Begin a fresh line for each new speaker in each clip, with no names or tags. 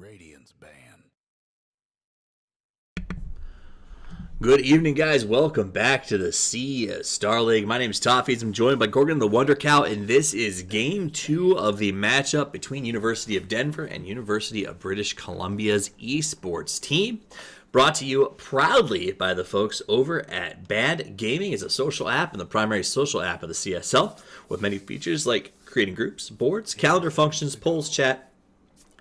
Radiance ban.
Good evening, guys. Welcome back to the Star League. My name is Toffees. I'm joined by Gorgon the Wonder Cow, and this is Game 2 of the matchup between University of Denver and University of British Columbia's esports team. Brought to you proudly by the folks over at Bad Gaming. It's a social app and the primary social app of the CSL with many features like creating groups, boards, calendar functions, polls, chat,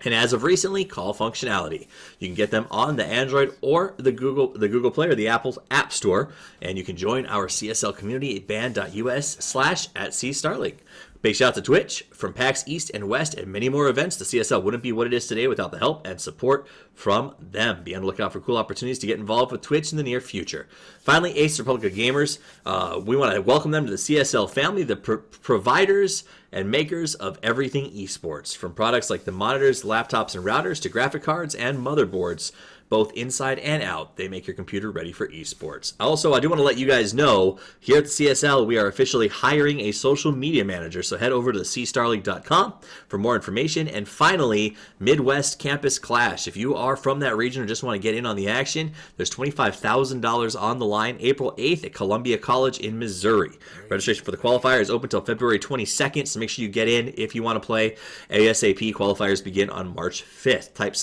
and as of recently, call functionality. You can get them on the Android or the Google Play or the Apple App Store, and you can join our CSL community at band.us/@CStarLeague. Big shout out to Twitch, from PAX East and West, and many more events. The CSL wouldn't be what it is today without the help and support from them. Be on the lookout for cool opportunities to get involved with Twitch in the near future. Finally, Ace Republica Gamers. We want to welcome them to the CSL family, the providers and makers of everything esports, from products like the monitors, laptops, and routers to graphic cards and motherboards, both inside and out. They make your computer ready for esports. Also, I do want to let you guys know, here at the CSL, we are officially hiring a social media manager, so head over to cstarleague.com for more information. And finally, Midwest Campus Clash. If you are from that region or just want to get in on the action, there's $25,000 on the line April 8th at Columbia College in Missouri. Registration for the qualifier is open until February 22nd, so make sure you get in if you want to play ASAP. Qualifiers begin on March 5th. Type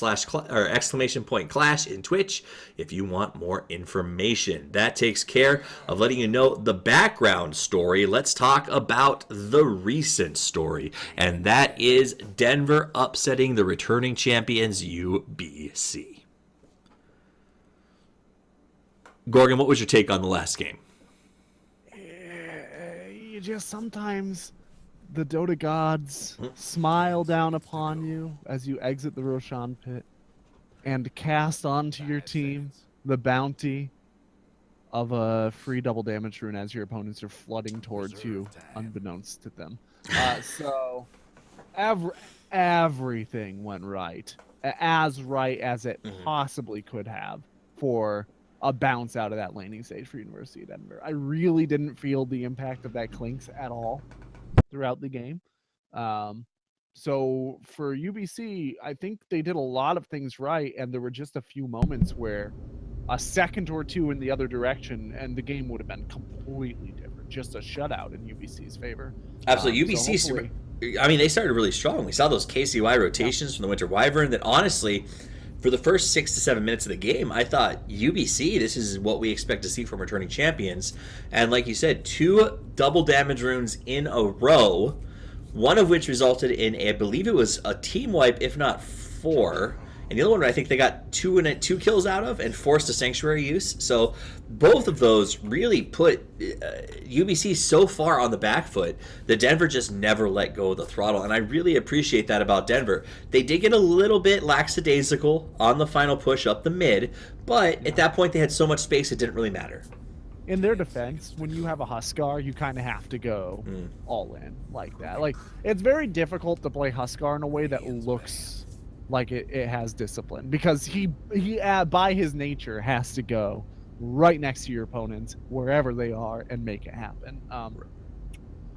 !clash in Twitch if you want more information. That takes care of letting you know the background story. Let's talk about the recent story, and that is Denver upsetting the returning champions UBC. Gorgon, what was your take on the last game?
You just sometimes the Dota gods smile down upon you as you exit the Roshan pit and cast onto your team the bounty of a free double damage rune as your opponents are flooding towards you, unbeknownst to them. So everything went right as it possibly could have for a bounce out of that laning stage for University of Denver. I really didn't feel the impact of that Clinks at all throughout the game. So for UBC, I think they did a lot of things right, and there were just a few moments where a second or two in the other direction, and the game would have been completely different. Just a shutout in UBC's favor.
Absolutely. UBC, I mean, they started really strong. We saw those KCY rotations from the Winter Wyvern that honestly, for the first 6 to 7 minutes of the game, I thought UBC, this is what we expect to see from returning champions. And like you said, 2 double damage runes in a row, one of which resulted in, I believe it was a team wipe, if not 4. And the other one, I think they got 2 kills out of and forced a sanctuary use. So both of those really put UBC so far on the back foot that Denver just never let go of the throttle. And I really appreciate that about Denver. They did get a little bit lackadaisical on the final push up the mid, but at that point they had so much space it didn't really matter.
In their defense, when you have a Huskar, you kind of have to go all in like that. Like, it's very difficult to play Huskar in a way that looks like it has discipline, because he by his nature has to go right next to your opponents wherever they are and make it happen.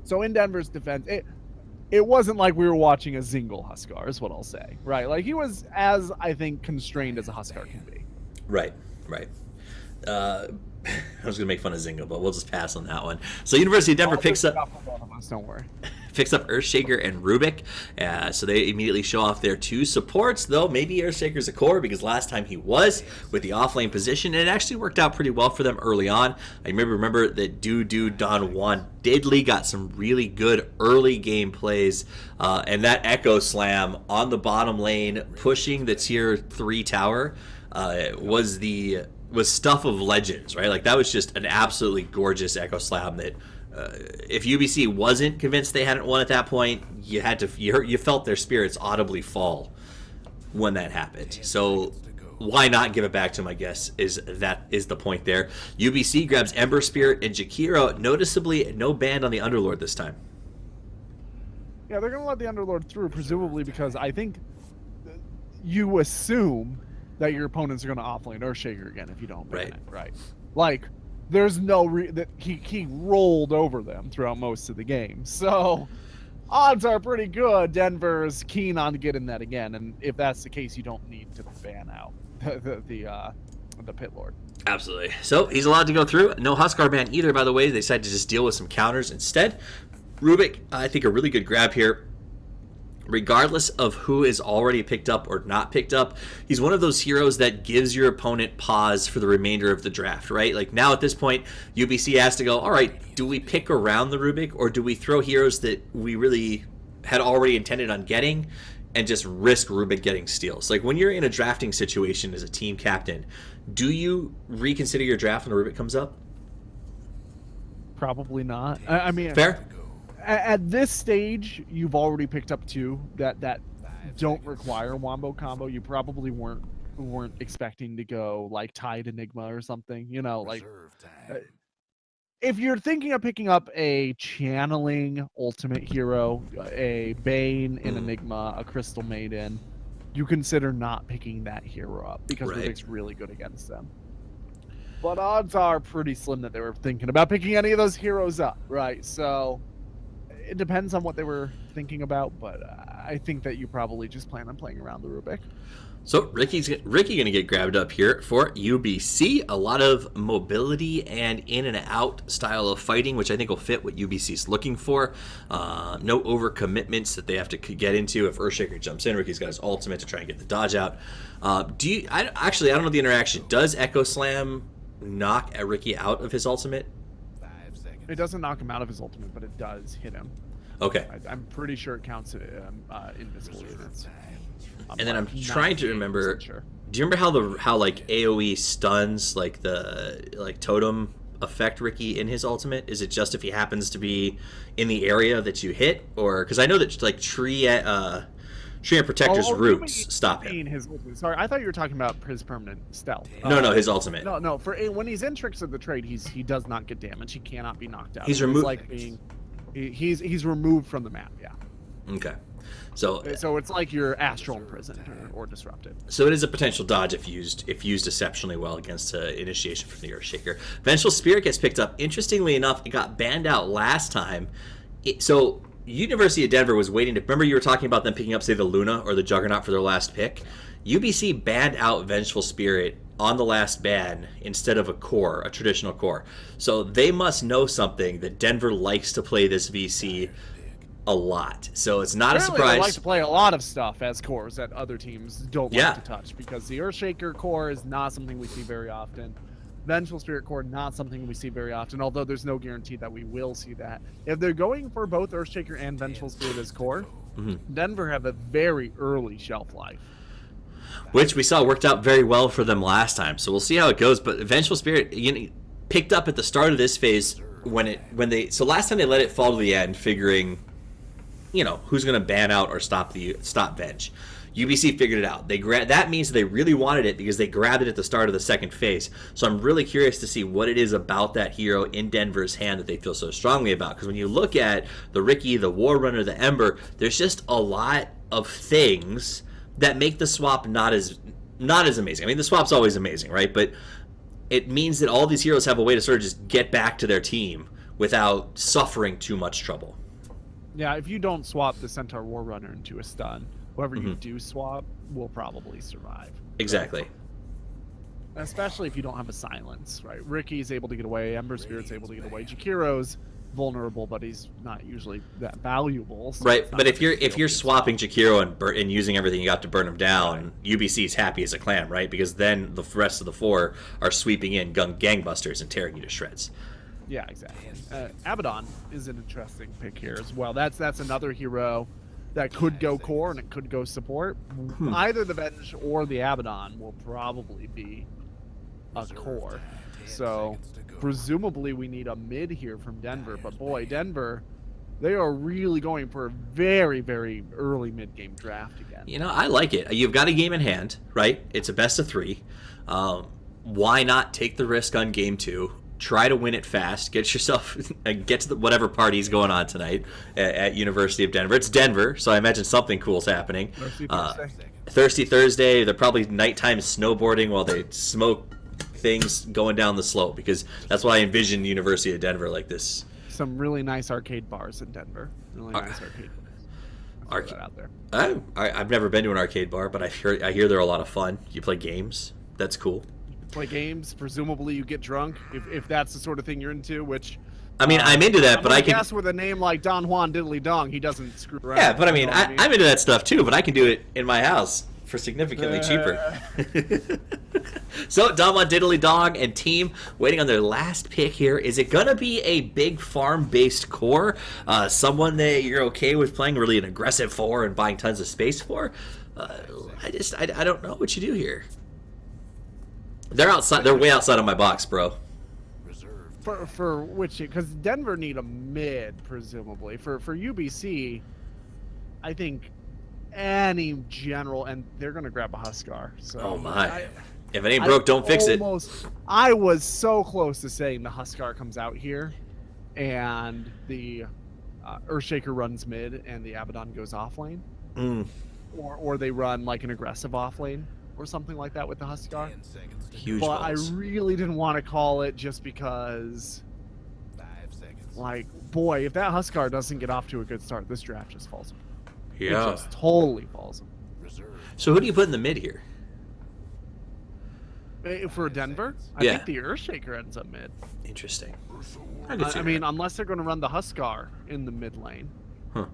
So in Denver's defense, it wasn't like we were watching a Zingle Huskar, is what I'll say, right? Like, he was, as I think, constrained as a Huskar can be.
Right. I was going to make fun of Zingo, but we'll just pass on that one. So University of Denver picks up...
Don't worry.
Picks up Earthshaker and Rubik. So they immediately show off their 2 supports, though maybe Earthshaker's a core because last time he was with the offlane position, and it actually worked out pretty well for them early on. I remember that Don Juan Diddley got some really good early game plays, and that Echo Slam on the bottom lane, pushing the tier 3 tower, was stuff of legends, right? Like, that was just an absolutely gorgeous Echo Slam that if UBC wasn't convinced they hadn't won at that point, you felt their spirits audibly fall when that happened. So why not give it back to him, I guess, is the point there. UBC grabs Ember Spirit and Jakiro. Noticeably, no ban on the Underlord this time.
Yeah, they're going to let the Underlord through, presumably because I think you assume that your opponents are going to offlane Earthshaker again if you don't ban it, right? Like, there's no that he rolled over them throughout most of the game. So odds are pretty good Denver's keen on getting that again, and if that's the case, you don't need to ban out the Pit Lord.
Absolutely. So he's allowed to go through. No Huskar ban either, by the way. They decided to just deal with some counters instead. Rubik, I think a really good grab here. Regardless of who is already picked up or not picked up, he's one of those heroes that gives your opponent pause for the remainder of the draft, right? Like now at this point, UBC has to go, all right, do we pick around the Rubik or do we throw heroes that we really had already intended on getting and just risk Rubik getting steals? Like when you're in a drafting situation as a team captain, do you reconsider your draft when the Rubik comes up?
Probably not. I mean,
fair.
At this stage, you've already picked up two that don't require Wombo combo. You probably weren't expecting to go like Tide Enigma or something. You know, like if you're thinking of picking up a channeling ultimate hero, a Bane in Enigma, a Crystal Maiden, you consider not picking that hero up because Rubik's really good against them. But odds are pretty slim that they were thinking about picking any of those heroes up, right? So it depends on what they were thinking about, but I think that you probably just plan on playing around the Rubik.
So Ricky going to get grabbed up here for UBC. A lot of mobility and in and out style of fighting, which I think will fit what UBC's looking for. No overcommitments that they have to get into. If Earthshaker jumps in, Ricky's got his ultimate to try and get the dodge out. I don't know the interaction. Does Echo Slam knock Ricky out of his ultimate?
It doesn't knock him out of his ultimate, but it does hit him.
Okay.
I'm pretty sure it counts invisible units.
And then I'm trying to remember. Sure. Do you remember how like AOE stuns like the totem affect Ricky in his ultimate? Is it just if he happens to be in the area that you hit, or because I know that like Tree and Protector's roots stop him.
Sorry, I thought you were talking about his permanent stealth.
No, his ultimate.
No. For when he's in Tricks of the Trade, he does not get damage. He cannot be knocked out.
He's removed.
He's removed from the map. Yeah.
Okay. So
it's like you're astral imprisoned or disrupted.
So it is a potential dodge if used exceptionally well against initiation from the Earthshaker. Vengeful Spirit gets picked up. Interestingly enough, it got banned out last time. So University of Denver was waiting to... Remember you were talking about them picking up, say, the Luna or the Juggernaut for their last pick? UBC banned out Vengeful Spirit on the last ban instead of a traditional core. So they must know something that Denver likes to play this VC a lot. So it's not a surprise.
They like to play a lot of stuff as cores that other teams don't like to touch, because the Earthshaker core is not something we see very often. Vengeful Spirit core, not something we see very often, although there's no guarantee that we will see that. If they're going for both Earthshaker and Vengeful Spirit as core, Denver have a very early shelf life.
Which we saw worked out very well for them last time. So we'll see how it goes. But Vengeful Spirit picked up at the start of this phase so last time they let it fall to the end, figuring who's going to ban out or stop Venge. UBC figured it out. That means they really wanted it because they grabbed it at the start of the second phase. So I'm really curious to see what it is about that hero in Denver's hand that they feel so strongly about. Because when you look at the Ricky, the War Runner, the Ember, there's just a lot of things that make the swap not as amazing. I mean, the swap's always amazing, right? But it means that all these heroes have a way to sort of just get back to their team without suffering too much trouble.
Yeah, if you don't swap the Centaur War Runner into a stun, whoever you do swap will probably survive.
Exactly.
Right? Especially if you don't have a silence, right? Ricky's able to get away, Ember Spirit's able to get away, Jakiro's vulnerable, but he's not usually that valuable. So
right, but if you're swapping Jakiro and using everything you got to burn him down, UBC's happy as a clam, right? Because then the rest of the four are sweeping in gangbusters and tearing you to shreds.
Yeah, exactly. Abaddon is an interesting pick here as well. That's another hero that could go core and it could go support. Either the Venge or the Abaddon will probably be a core. So presumably we need a mid here from Denver. But boy, Denver, they are really going for a very, very early mid-game draft again.
I like it. You've got a game in hand, right? It's a best of 3. Why not take the risk on game 2? Try to win it fast. Get to whatever party's going on tonight at University of Denver. It's Denver, so I imagine something cool's happening. Thirsty Thursday. They're probably nighttime snowboarding while they smoke things going down the slope, because that's what I envision University of Denver like this.
some really nice arcade bars in Denver. Really nice arcade bars. Throw that out there.
I've never been to an arcade bar, but I hear they're a lot of fun. You play games. That's cool.
Play games. Presumably, you get drunk if that's the sort of thing you're into. Which,
I mean, I'm into that, but I can
guess with a name like Don Juan Diddly Dong, he doesn't screw around.
Yeah, but I mean, I'm into that stuff too. But I can do it in my house for significantly cheaper. So, Don Juan Diddly Dong and team waiting on their last pick here. Is it gonna be a big farm-based core? Someone that you're okay with playing really an aggressive for and buying tons of space for? I don't know what you do here. They're outside. They're way outside of my box, bro.
For which, because Denver need a mid, presumably. For UBC, I think any general, and they're gonna grab a Huskar. So
oh my! If it ain't broke, don't fix it.
I was so close to saying the Huskar comes out here, and the Earthshaker runs mid, and the Abaddon goes off lane, or they run like an aggressive off lane or something like that with the Huskar.
Huge
but
balls.
I really didn't want to call it just because, like, boy, if that Huskar doesn't get off to a good start, this draft just falls apart.
Yeah.
It just totally falls apart.
So who do you put in the mid here?
For Denver, I think the Earthshaker ends up mid.
Interesting.
I mean, unless they're going to run the Huskar in the mid lane.
Huh.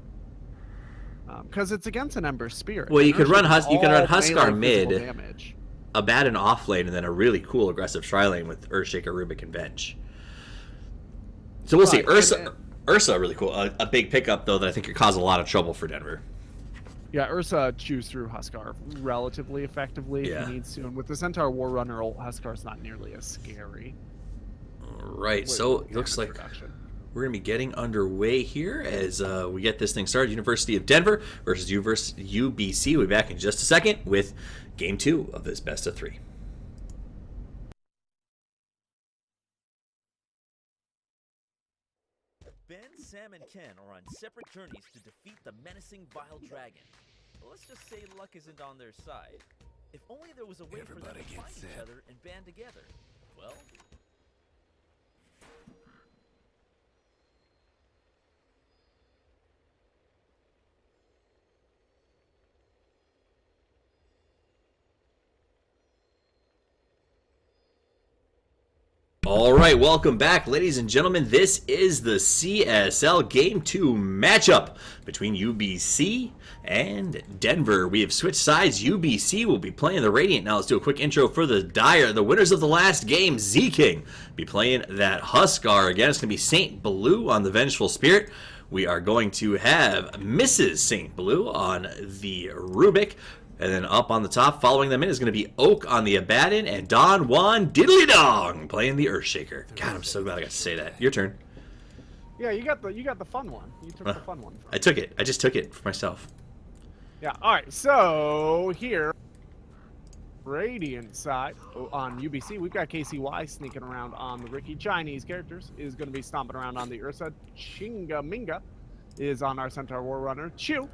Because it's against an Ember Spirit.
Well, you could run Huskar mid,
damage.
Abaddon off lane, and then a really cool aggressive tri lane with Earthshaker, Rubik, and Venge. So we'll see. Ursa, really cool. A big pickup, though, that I think could cause a lot of trouble for Denver.
Yeah, Ursa chews through Huskar relatively effectively if he needs to. And with the Centaur War Runner, Huskar's not nearly as scary.
All right, so it looks like we're going to be getting underway here as we get this thing started. University of Denver versus UBC. We'll be back in just a second with Game 2 of this best of 3.
Ben, Sam, and Ken are on separate journeys to defeat the menacing Vile Dragon. But let's just say luck isn't on their side. If only there was a way for them to find each other and band together. Well...
All right, welcome back, ladies and gentlemen. This is the CSL Game 2 matchup between UBC and Denver. We have switched sides. UBC will be playing the Radiant. Now let's do a quick intro for the Dire. The winners of the last game, Z-King, be playing that Huskar. Again, it's going to be St. Blue on the Vengeful Spirit. We are going to have Mrs. St. Blue on the Rubik. And then up on the top, following them in, is going to be Oak on the Abaddon and Don Juan Diddly Dong playing the Earthshaker. God, I'm so glad I got to say that. Your turn.
Yeah, you got the fun one. You took the fun one.
I took it. I just took it for myself.
Yeah. All right. So here, Radiant side on UBC, we've got KCY sneaking around on the Ricky. Chinese characters is going to be stomping around on the Ursa. Chinga Minga is on our Centaur War Runner. Chu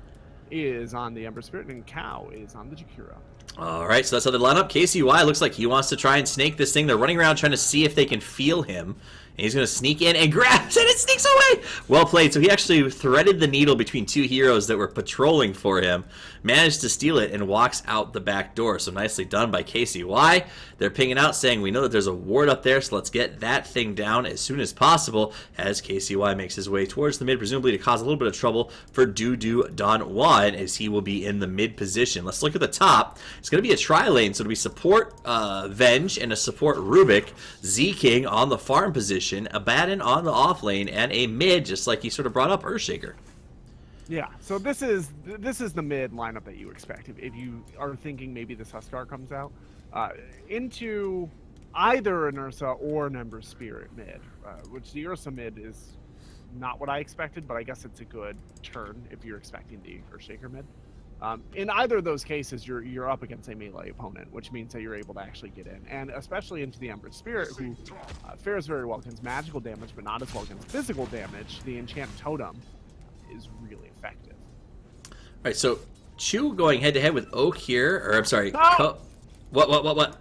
is on the Ember Spirit, and Cow is on the Jakiro.
All right, so that's how they line up. KCY looks like he wants to try and snake this thing. They're running around trying to see if they can feel him. And he's going to sneak in and grabs it. It sneaks away. Well played. So he actually threaded the needle between two heroes that were patrolling for him, managed to steal it, and walks out the back door. So nicely done by KCY. They're pinging out saying, we know that there's a ward up there, so let's get that thing down as soon as possible as KCY makes his way towards the mid, presumably to cause a little bit of trouble for Don Juan as he will be in the mid position. Let's look at the top. It's going to be a tri-lane, so it'll be support Venge and a support Rubik, Z-King on the farm position, Abaddon on the off lane, and a mid, just like you sort of brought up, Earthshaker.
Yeah, so this is the mid lineup that you expect if you are thinking maybe this Huskar comes out into either an Ursa or an Ember Spirit mid, which the Ursa mid is not what I expected, but I guess it's a good turn if you're expecting the Earthshaker mid. In either of those cases, you're up against a melee opponent, which means that you're able to actually get in, and especially into the Ember Spirit, who fares very well against magical damage, but not as well against physical damage. The Enchant Totem is really effective.
All right, so Chu going head to head with Oak here, or I'm sorry,
No!
What?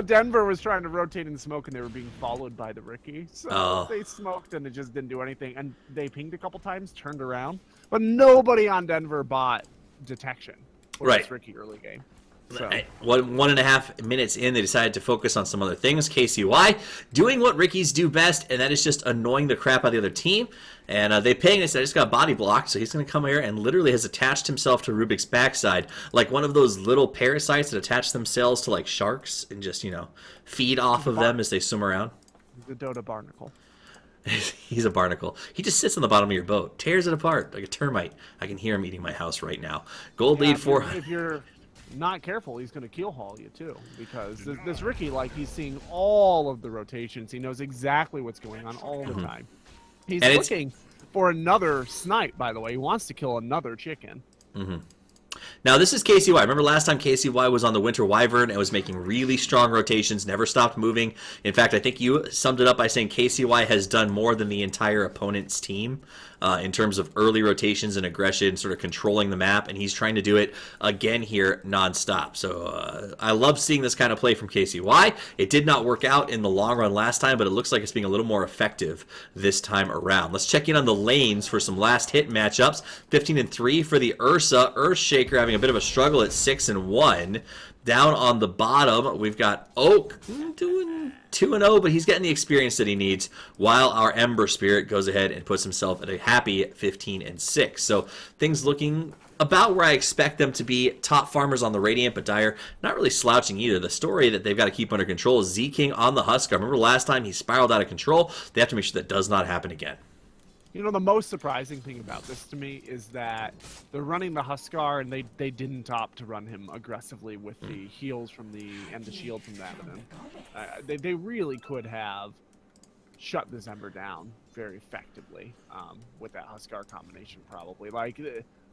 Denver was trying to rotate in smoke, and they were being followed by the Ricky. So
Oh.
they smoked, and it just didn't do anything. And they pinged a couple times, turned around. But nobody on Denver bought detection for
Right.
this Ricky early game. So.
1.5 minutes in, they decided to focus on some other things. KCY doing what Rickies do best, and that is just annoying the crap out of the other team. And they ping and said, I just got body blocked, so he's going to come here and literally has attached himself to Rubik's backside like one of those little parasites that attach themselves to like sharks and just, feed off of them as they swim around.
The Dota barnacle.
He's a barnacle. He just sits on the bottom of your boat, tears it apart like a termite. I can hear him eating my house right now. Gold lead for...
If you're not careful, he's going to keel haul you too, because this Ricky, like, he's seeing all of the rotations. He knows exactly what's going on all the time. He's looking for another snipe, by the way. He wants to kill another chicken.
Now, this is KCY. Remember last time KCY was on the Winter Wyvern and was making really strong rotations, never stopped moving. In fact, I think you summed it up by saying KCY has done more than the entire opponent's team in terms of early rotations and aggression, sort of controlling the map, and he's trying to do it again here nonstop. So I love seeing this kind of play from KCY. It did not work out in the long run last time, but it looks like it's being a little more effective this time around. Let's check in on the lanes for some last hit matchups. 15-3 for the Ursa. Earthshaker having a bit of a struggle at 6-1. Down on the bottom, we've got Oak doing 2-0, but he's getting the experience that he needs, while our Ember Spirit goes ahead and puts himself at a happy 15-6. So things looking about where I expect them to be. Top farmers on the Radiant, but Dire not really slouching either. The story that they've got to keep under control is Z-King on the Huskar. Remember last time he spiraled out of control? They have to make sure that does not happen again.
The most surprising thing about this to me is that they're running the Huskar, and they didn't opt to run him aggressively with the heals from and the shield from the Abaddon. They really could have shut this Ember down very effectively with that Huskar combination, probably. Like,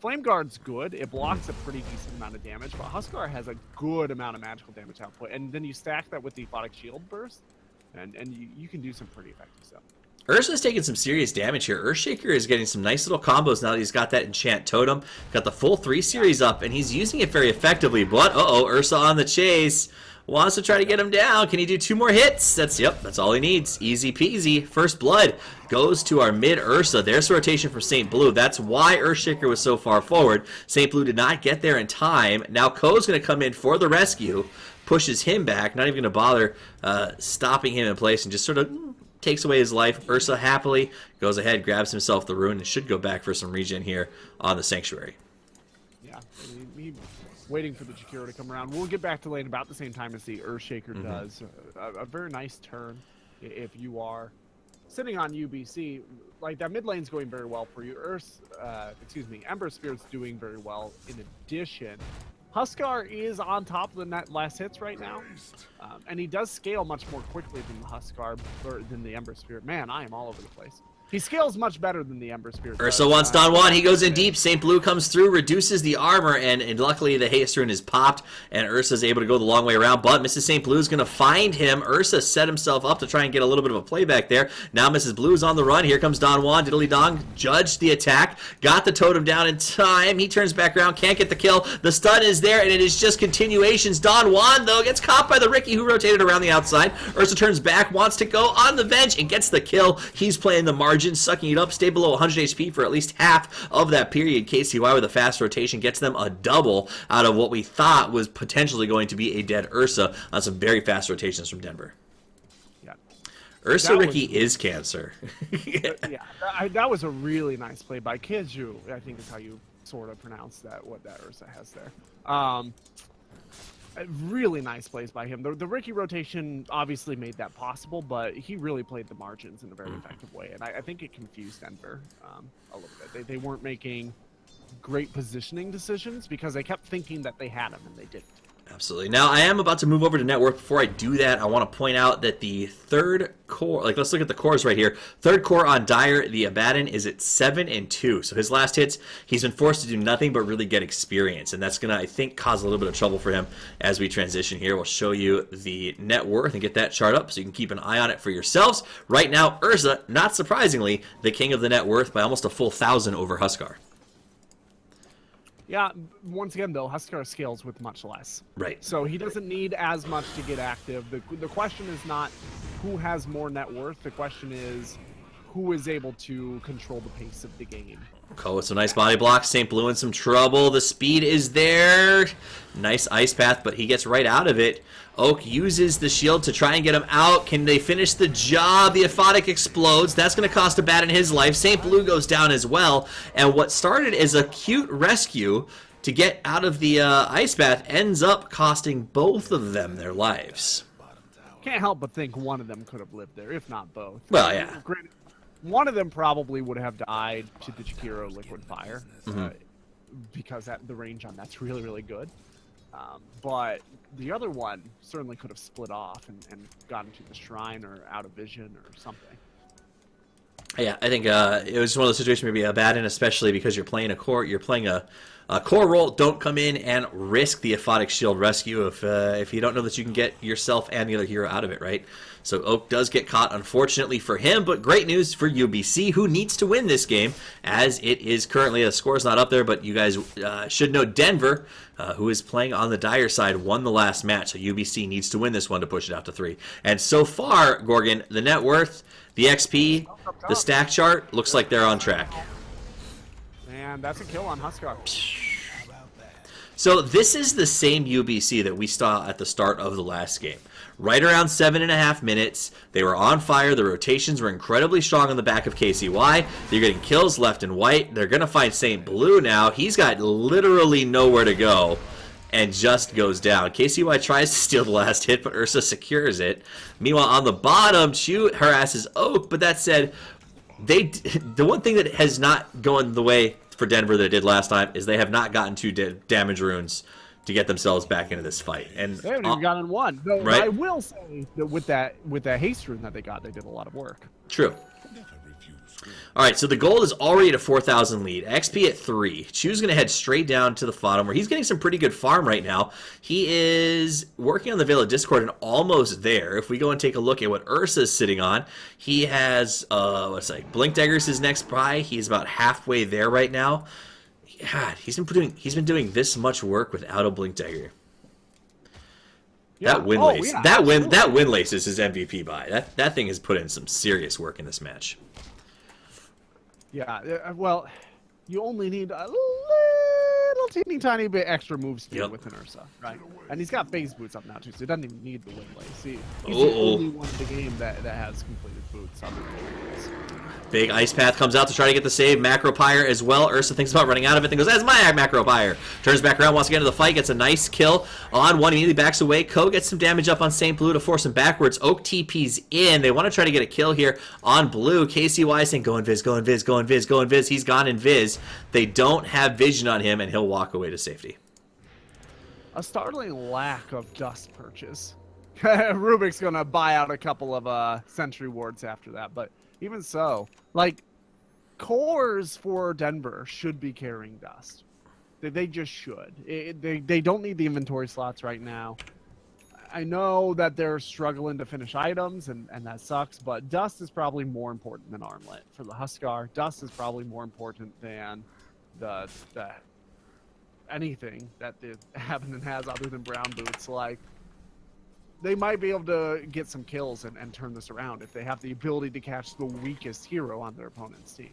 Flame Guard's good. It blocks a pretty decent amount of damage, but Huskar has a good amount of magical damage output. And then you stack that with the Aphotic Shield Burst, and you can do some pretty effective stuff.
Ursa's taking some serious damage here. Earthshaker is getting some nice little combos now that he's got that enchant totem. Got the full 3 series up, and he's using it very effectively. But, Ursa on the chase. Wants to try to get him down. Can he do 2 more hits? That's all he needs. Easy peasy. First blood goes to our mid Ursa. There's a rotation from St. Blue. That's why Earthshaker was so far forward. St. Blue did not get there in time. Now Ko's going to come in for the rescue. Pushes him back. Not even going to bother stopping him in place, and just sort of takes away his life. Ursa happily goes ahead, grabs himself the rune, and should go back for some regen here on the Sanctuary.
Yeah, he waiting for the Jakiro to come around. We'll get back to lane about the same time as the Earthshaker does. A very nice turn if you are sitting on UBC. Like, that mid lane's going very well for you. Ember Spirit's doing very well. In addition, Huskar is on top of the net last hits right now, and he does scale much more quickly than the Huskar, or than the Ember Spirit. Man, I am all over the place. He scales much better than the Ember Spirit.
Ursa wants Don Juan. He goes in deep. St. Blue comes through, reduces the armor, and luckily the haste rune is popped, and Ursa's able to go the long way around, but Mrs. St. Blue's going to find him. Ursa set himself up to try and get a little bit of a playback there. Now Mrs. Blue's on the run. Here comes Don Juan. Diddly Dong judged the attack, got the totem down in time. He turns back around, can't get the kill. The stun is there, and it is just continuations. Don Juan, though, gets caught by the Ricky, who rotated around the outside. Ursa turns back, wants to go on the bench, and gets the kill. He's playing the margin, sucking it up. Stay below 100 HP for at least half of that period. KCY with a fast rotation gets them a double out of what we thought was potentially going to be a dead Ursa on some very fast rotations from Denver.
Yeah.
Ursa Ricky is cancer.
That was a really nice play by Kiju, I think is how you sort of pronounce that, what that Ursa has there. Really nice plays by him. The Ricky rotation obviously made that possible, but he really played the margins in a very effective way, and I think it confused Denver a little bit. They weren't making great positioning decisions because they kept thinking that they had him, and they didn't.
Absolutely. Now, I am about to move over to net worth. Before I do that, I want to point out that the third core, let's look at the cores right here. Third core on Dire, the Abaddon, is at 7-2. So his last hits, he's been forced to do nothing but really get experience. And that's going to, I think, cause a little bit of trouble for him as we transition here. We'll show you the net worth and get that chart up so you can keep an eye on it for yourselves. Right now, Ursa, not surprisingly, the king of the net worth by almost a full 1,000 over Huskar.
Yeah, once again, though, Huskar scales with much less.
Right.
So he doesn't need as much to get active. The question is not who has more net worth. The question is who is able to control the pace of the game.
Ko with some nice body blocks. St. Blue in some trouble. The speed is there. Nice ice path, but he gets right out of it. Oak uses the shield to try and get him out. Can they finish the job? The Aphotic explodes. That's going to cost a bat in his life. St. Blue goes down as well. And what started as a cute rescue to get out of the ice bath ends up costing both of them their lives.
Can't help but think one of them could have lived there, if not both.
Well, yeah.
Granted, one of them probably would have died to the Chikiro liquid fire because the range on that's really, really good. But the other one certainly could have split off and gotten to the shrine or out of vision or something.
Yeah, I think it was one of those situations maybe bad in, especially because you're playing a core. You're playing a core role. Don't come in and risk the Aphotic Shield rescue if you don't know that you can get yourself and the other hero out of it, right? So Oak does get caught, unfortunately for him, but great news for UBC, who needs to win this game, as it is currently, the score is not up there, but you guys should know Denver, who is playing on the Dire side, won the last match, so UBC needs to win this one to push it out to 3. And so far, Gorgon, the net worth, the XP, the stack chart, looks like they're on track.
And that's a kill on Huskar.
So this is the same UBC that we saw at the start of the last game. Right around 7.5 minutes, they were on fire. The rotations were incredibly strong on the back of KCY. They're getting kills left and right. They're going to find St. Blue now. He's got literally nowhere to go and just goes down. KCY tries to steal the last hit, but Ursa secures it. Meanwhile, on the bottom, Chu harasses Oak, but that said, the one thing that has not gone the way for Denver that it did last time is they have not gotten 2 damage runes to get themselves back into this fight. And
they haven't even gotten 1. Though
right?
I will say that with that haste rune that they got, they did a lot of work.
True. All right, so the gold is already at a 4,000 lead. XP at 3. Chu's going to head straight down to the bottom, where he's getting some pretty good farm right now. He is working on the Veil of Discord and almost there. If we go and take a look at what Ursa is sitting on, he has, Blink Dagger's his next buy. He's about halfway there right now. God, he's been doing this much work without a Blink Dagger.
Yeah.
That Windlace, that Windlace is his MVP buy. That thing has put in some serious work in this match.
Yeah, well, you only need a little teeny tiny bit extra move speed with an Ursa, right? And he's got phase boots up now too, so he doesn't even need the Windlace. He's the only one in the game that has completed boots on the Windlace.
Big ice path comes out to try to get the save. Macro Pyre as well. Ursa thinks about running out of it, then goes, that's my Macro Pyre. Turns back around, wants to get into the fight, gets a nice kill on one, immediately backs away. Ko gets some damage up on St. Blue to force him backwards. Oak TP's in. They want to try to get a kill here on Blue. KCY saying, go invis, go invis, go invis, go invis. He's gone invis. They don't have vision on him, and he'll walk away to safety.
A startling lack of dust purchase. Rubik's going to buy out a couple of sentry wards after that, but even so, like, cores for Denver should be carrying dust. They just should. They don't need the inventory slots right now. I know that they're struggling to finish items, and that sucks, but dust is probably more important than armlet. For the Huskar, dust is probably more important than the anything that the Abingdon has other than brown boots. Like, they might be able to get some kills and turn this around if they have the ability to catch the weakest hero on their opponent's team.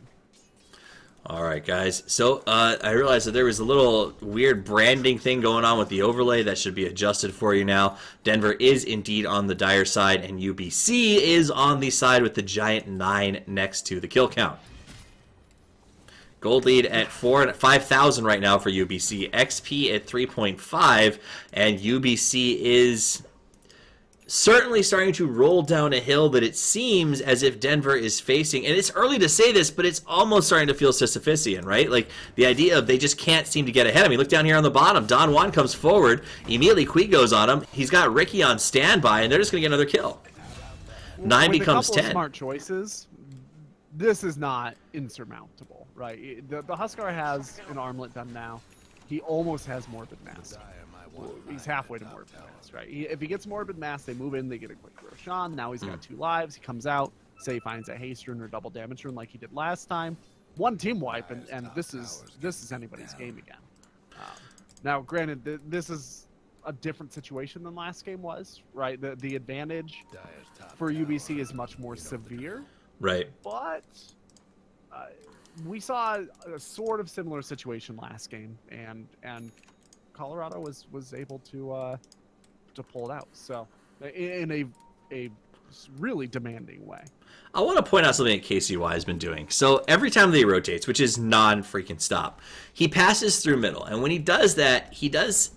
All right, guys. So I realized that there was a little weird branding thing going on with the overlay that should be adjusted for you now. Denver is indeed on the Dire side, and UBC is on the side with the giant 9 next to the kill count. Gold lead at 5,000 right now for UBC. XP at 3.5, and UBC is certainly starting to roll down a hill that it seems as if Denver is facing. And it's early to say this, but it's almost starting to feel Sisyphusian, right? Like, the idea of they just can't seem to get ahead. I mean, look down here on the bottom. Don Juan comes forward. Immediately, Qui goes on him. He's got Ricky on standby, and they're just going to get another kill. 9 becomes 10.
Smart choices. This is not insurmountable, right? The Huskar has an armlet done now. He almost has Morbid Mass. He's halfway to Morbid Mass, right? If he gets Morbid Mass, they move in, they get a quick Roshan. Now he's got 2 lives. He comes out, say he finds a haste rune or double damage rune like he did last time. One team wipe, and this is anybody's game again. Now, granted, this is a different situation than last game was, right? The advantage for UBC is much more severe.
Right.
But we saw a sort of similar situation last game, and Colorado was able to pull it out. So in a really demanding way.
I want to point out something that KCY has been doing. So every time that he rotates, which is non-freaking stop, he passes through middle. And when he does that, he does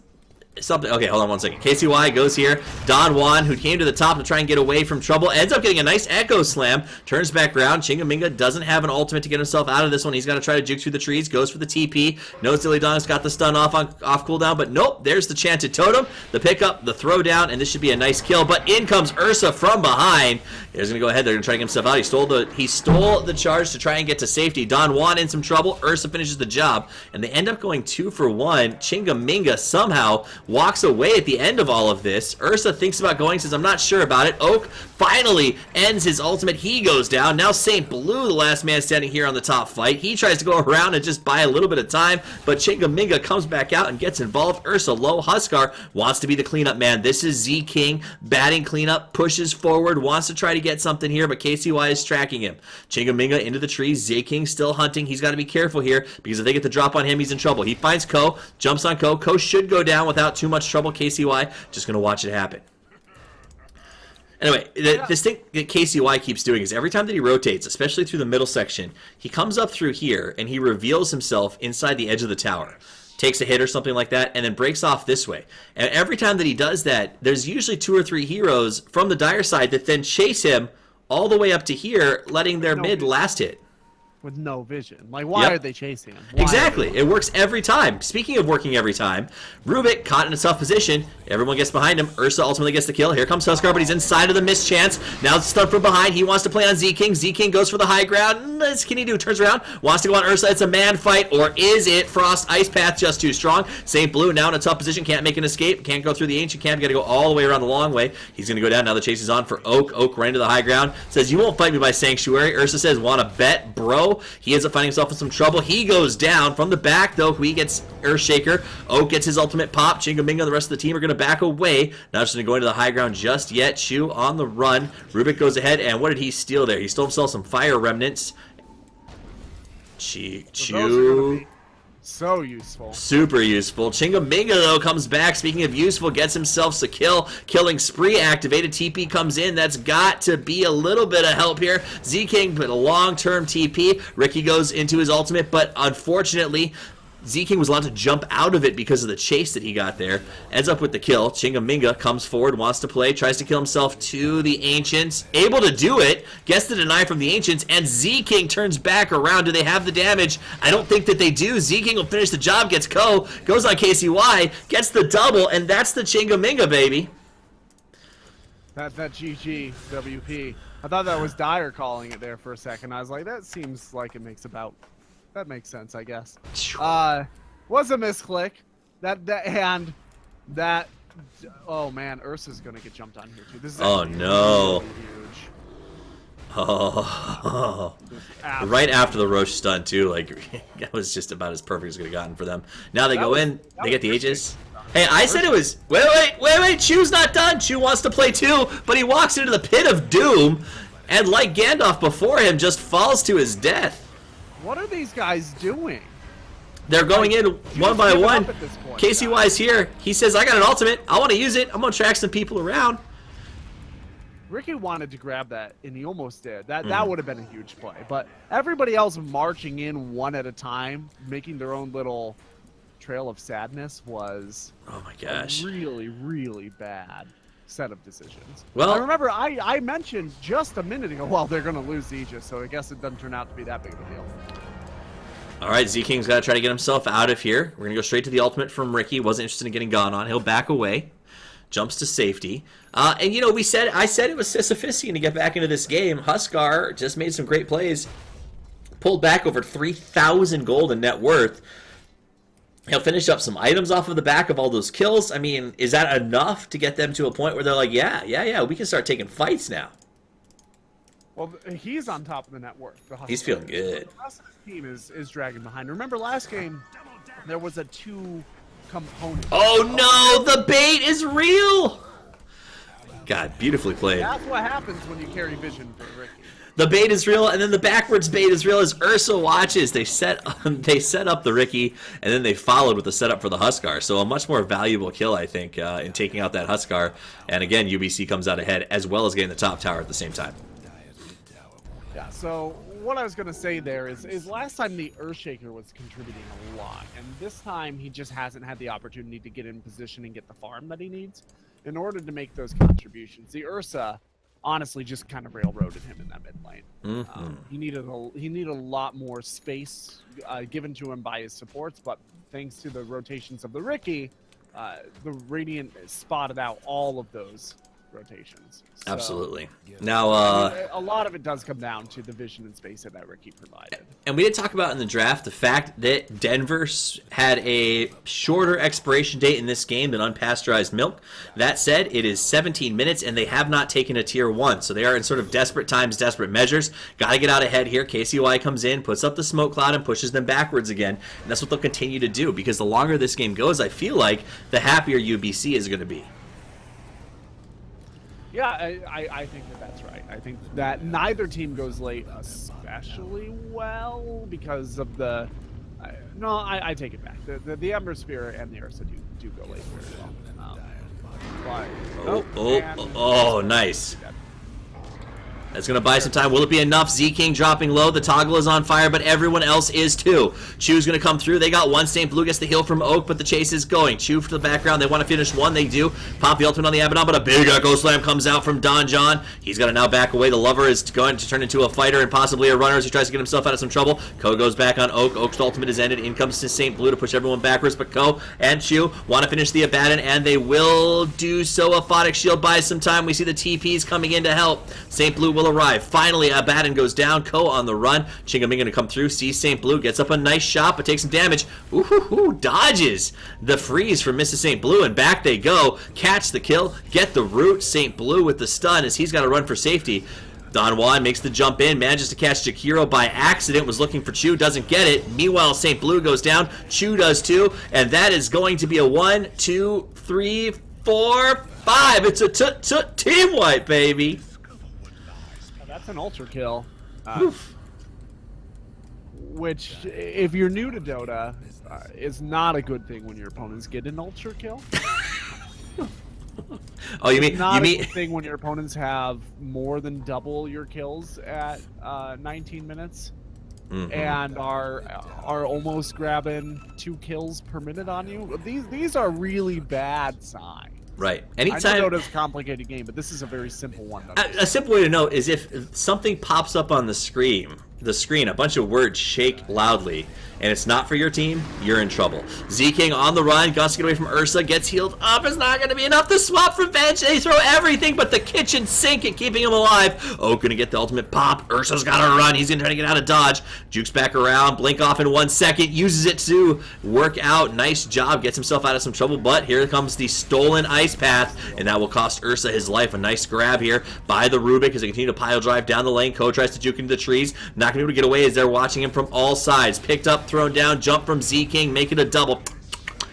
something. Okay, hold on one second. KCY goes here. Don Juan, who came to the top to try and get away from trouble, ends up getting a nice echo slam. Turns back around. Chingaminga doesn't have an ultimate to get himself out of this one. He's got to try to juke through the trees. Goes for the TP. Knows Dilly Dong's got the stun off cooldown, but nope. There's the Chanted Totem, the pickup, the throwdown, and this should be a nice kill. But in comes Ursa from behind. He's going to go ahead. They're going to try to get himself out. He stole the charge to try and get to safety. Don Juan in some trouble. Ursa finishes the job, and they end up going 2 for 1. Chingaminga somehow walks away at the end of all of this. Ursa thinks about going, says, I'm not sure about it. Oak finally ends his ultimate. He goes down. Now St. Blue, the last man standing here on the top fight. He tries to go around and just buy a little bit of time, but Chingaminga comes back out and gets involved. Ursa low. Huskar wants to be the cleanup man. This is Z King batting cleanup, pushes forward, wants to try to get something here, but KCY is tracking him. Chingaminga into the trees. Z King still hunting. He's got to be careful here because if they get the drop on him, he's in trouble. He finds Ko, jumps on Ko. Ko should go down without too much trouble. KCY just going to watch it happen. Anyway, this thing that KCY keeps doing is every time that he rotates, especially through the middle section, he comes up through here and he reveals himself inside the edge of the tower. Takes a hit or something like that, and then breaks off this way. And every time that he does that, there's usually 2 or 3 heroes from the dire side that then chase him all the way up to here, letting their mid last hit.
With no vision. Like, why are they chasing him?
Exactly. It works every time. Speaking of working every time, Rubik caught in a tough position. Everyone gets behind him. Ursa ultimately gets the kill. Here comes Huskar, but he's inside of the mischance. Now it's stunned from behind. He wants to play on Z-King. Z-King goes for the high ground. What can he do? Turns around. Wants to go on Ursa. It's a man fight. Or is it Frost Ice Path just too strong? St. Blue now in a tough position. Can't make an escape. Can't go through the ancient camp. Got to go all the way around the long way. He's going to go down. Now the chase is on for Oak. Oak right into the high ground. Says, you won't fight me by Sanctuary. Ursa says, want to bet, bro? He ends up finding himself in some trouble. He goes down from the back, though. He gets Earthshaker. Oak gets his ultimate pop. Chingaminga and the rest of the team are going to back away. Not just going to go into the high ground just yet. Chu on the run. Rubik goes ahead, and what did he steal there? He stole himself some fire remnants. Chu.
So useful.
Super useful. Chingaminga, though, comes back. Speaking of useful, gets himself a kill. Killing spree activated. TP comes in. That's got to be a little bit of help here. Z-King put a long-term TP. Ricky goes into his ultimate, but unfortunately, Z-King was allowed to jump out of it because of the chase that he got there. Ends up with the kill. Chingaminga comes forward, wants to play, tries to kill himself to the Ancients. Able to do it. Gets the deny from the Ancients, and Z-King turns back around. Do they have the damage? I don't think that they do. Z-King will finish the job, gets Ko, goes on KCY, gets the double, and that's the Chingaminga, baby.
That GG, WP. I thought that was Dyer calling it there for a second. I was like, that seems like it makes about... That makes sense, I guess. Was a misclick. Oh man, Ursa's gonna get jumped on here too. This is
no.
really huge.
Oh. Right after the Roche stun too, like that was just about as perfect as it could have gotten for them. Now they go in, they get the Aegis. Hey, I said it was. Wait. Chu's not done. Chu wants to play too, but he walks into the pit of doom, and like Gandalf before him, just falls to his death.
What are these guys doing?
They're going in one by one. KCY's here. He says, I got an ultimate. I want to use it. I'm going to track some people around.
Ricky wanted to grab that, and he almost did. That would have been a huge play. But everybody else marching in one at a time, making their own little trail of sadness was
oh my gosh,
a really, really bad set of decisions.
Well,
I remember I mentioned just a minute ago, well, they're going to lose Aegis, so I guess it doesn't turn out to be that big of a deal.
All right, Z-King's got to try to get himself out of here. We're going to go straight to the ultimate from Ricky. Wasn't interested in getting gone on. He'll back away. Jumps to safety. And, you know, I said it was Sisyphusian to get back into this game. Huskar just made some great plays. Pulled back over 3,000 gold in net worth. He'll finish up some items off of the back of all those kills. I mean, is that enough to get them to a point where they're like, yeah, we can start taking fights now?
Well, he's on top of the net worth.
He's feeling good.
The rest of his team is dragging behind. Remember last game, there was a 2 component.
Oh no, the bait is real! God, beautifully played.
That's what happens when you carry vision for Ricky.
The bait is real, and then the backwards bait is real as Ursa watches. They set up the Ricky, and then they followed with the setup for the Huskar. So a much more valuable kill, I think, in taking out that Huskar. And again, UBC comes out ahead, as well as getting the top tower at the same time.
Yeah, so what I was going to say there is last time the Earthshaker was contributing a lot, and this time he just hasn't had the opportunity to get in position and get the farm that he needs in order to make those contributions. The Ursa honestly just kind of railroaded him in that mid lane. He needed a lot more space given to him by his supports, but thanks to the rotations of the Ricky, the Radiant spotted out all of those rotations. So,
absolutely. Now,
a lot of it does come down to the vision and space that Ricky provided.
And we did talk about in the draft the fact that Denver had a shorter expiration date in this game than unpasteurized milk. That said, it is 17 minutes, and they have not taken a tier 1, so they are in sort of desperate times, desperate measures. Got to get out ahead here. KCY comes in, puts up the smoke cloud, and pushes them backwards again, and that's what they'll continue to do, because the longer this game goes, I feel like the happier UBC is going to be.
Yeah, I think that's right. I think that neither team goes late especially well because of the... I take it back. The Ember Spirit and the Ursa do go late very well.
Oh, nice. That's going to buy some time. Will it be enough? Z-King dropping low. The toggle is on fire, but everyone else is too. Chu's going to come through. They got one. St. Blue gets the heal from Oak, but the chase is going. Chu for the background. They want to finish one. They do. Pop the ultimate on the Abaddon, but a big Echo Slam comes out from Don John. He's got to now back away. The Lover is going to turn into a fighter and possibly a runner as he tries to get himself out of some trouble. Ko goes back on Oak. Oak's ultimate is ended. In comes to St. Blue to push everyone backwards, but Ko and Chu want to finish the Abaddon, and they will do so. Aphotic Shield buys some time. We see the TPs coming in to help. St. Blue will arrive. Finally, Abaddon goes down. Ko on the run. Chingaming to come through. Sees St. Blue. Gets up a nice shot, but takes some damage. Dodges the freeze from Mrs. St. Blue, and back they go. Catch the kill. Get the root. St. Blue with the stun as he's got to run for safety. Don Juan makes the jump in, manages to catch Jakiro by accident, was looking for Chu, doesn't get it. Meanwhile, St. Blue goes down. Chu does too, and that is going to be a 1, 2, 3, 4, 5. It's a team wipe, baby.
That's an ultra kill. Which, if you're new to Dota, is not a good thing when your opponents get an ultra kill.
Oh, you mean
a good thing when your opponents have more than double your kills at 19 minutes and are almost grabbing 2 kills per minute on you. These are really bad signs.
Right.
Anytime, I know Dota's a complicated game, but this is a very simple one.
A simple way to know is if something pops up on the screen, a bunch of words shake loudly, and it's not for your team, you're in trouble. Z-King on the run, Gus to get away from Ursa, gets healed up. It's not going to be enough to swap for Venge. They throw everything but the kitchen sink and keeping him alive. Oh, going to get the ultimate pop. Ursa's got to run. He's going to try to get out of dodge. Jukes back around, blink off in 1 second, uses it to work out. Nice job, gets himself out of some trouble, but here comes the stolen ice path, and that will cost Ursa his life. A nice grab here by the Rubik as they continue to pile drive down the lane. Ko tries to juke into the trees. Not going to be able to get away as they're watching him from all sides. Picked up, thrown down, jump from Z-King, make it a double.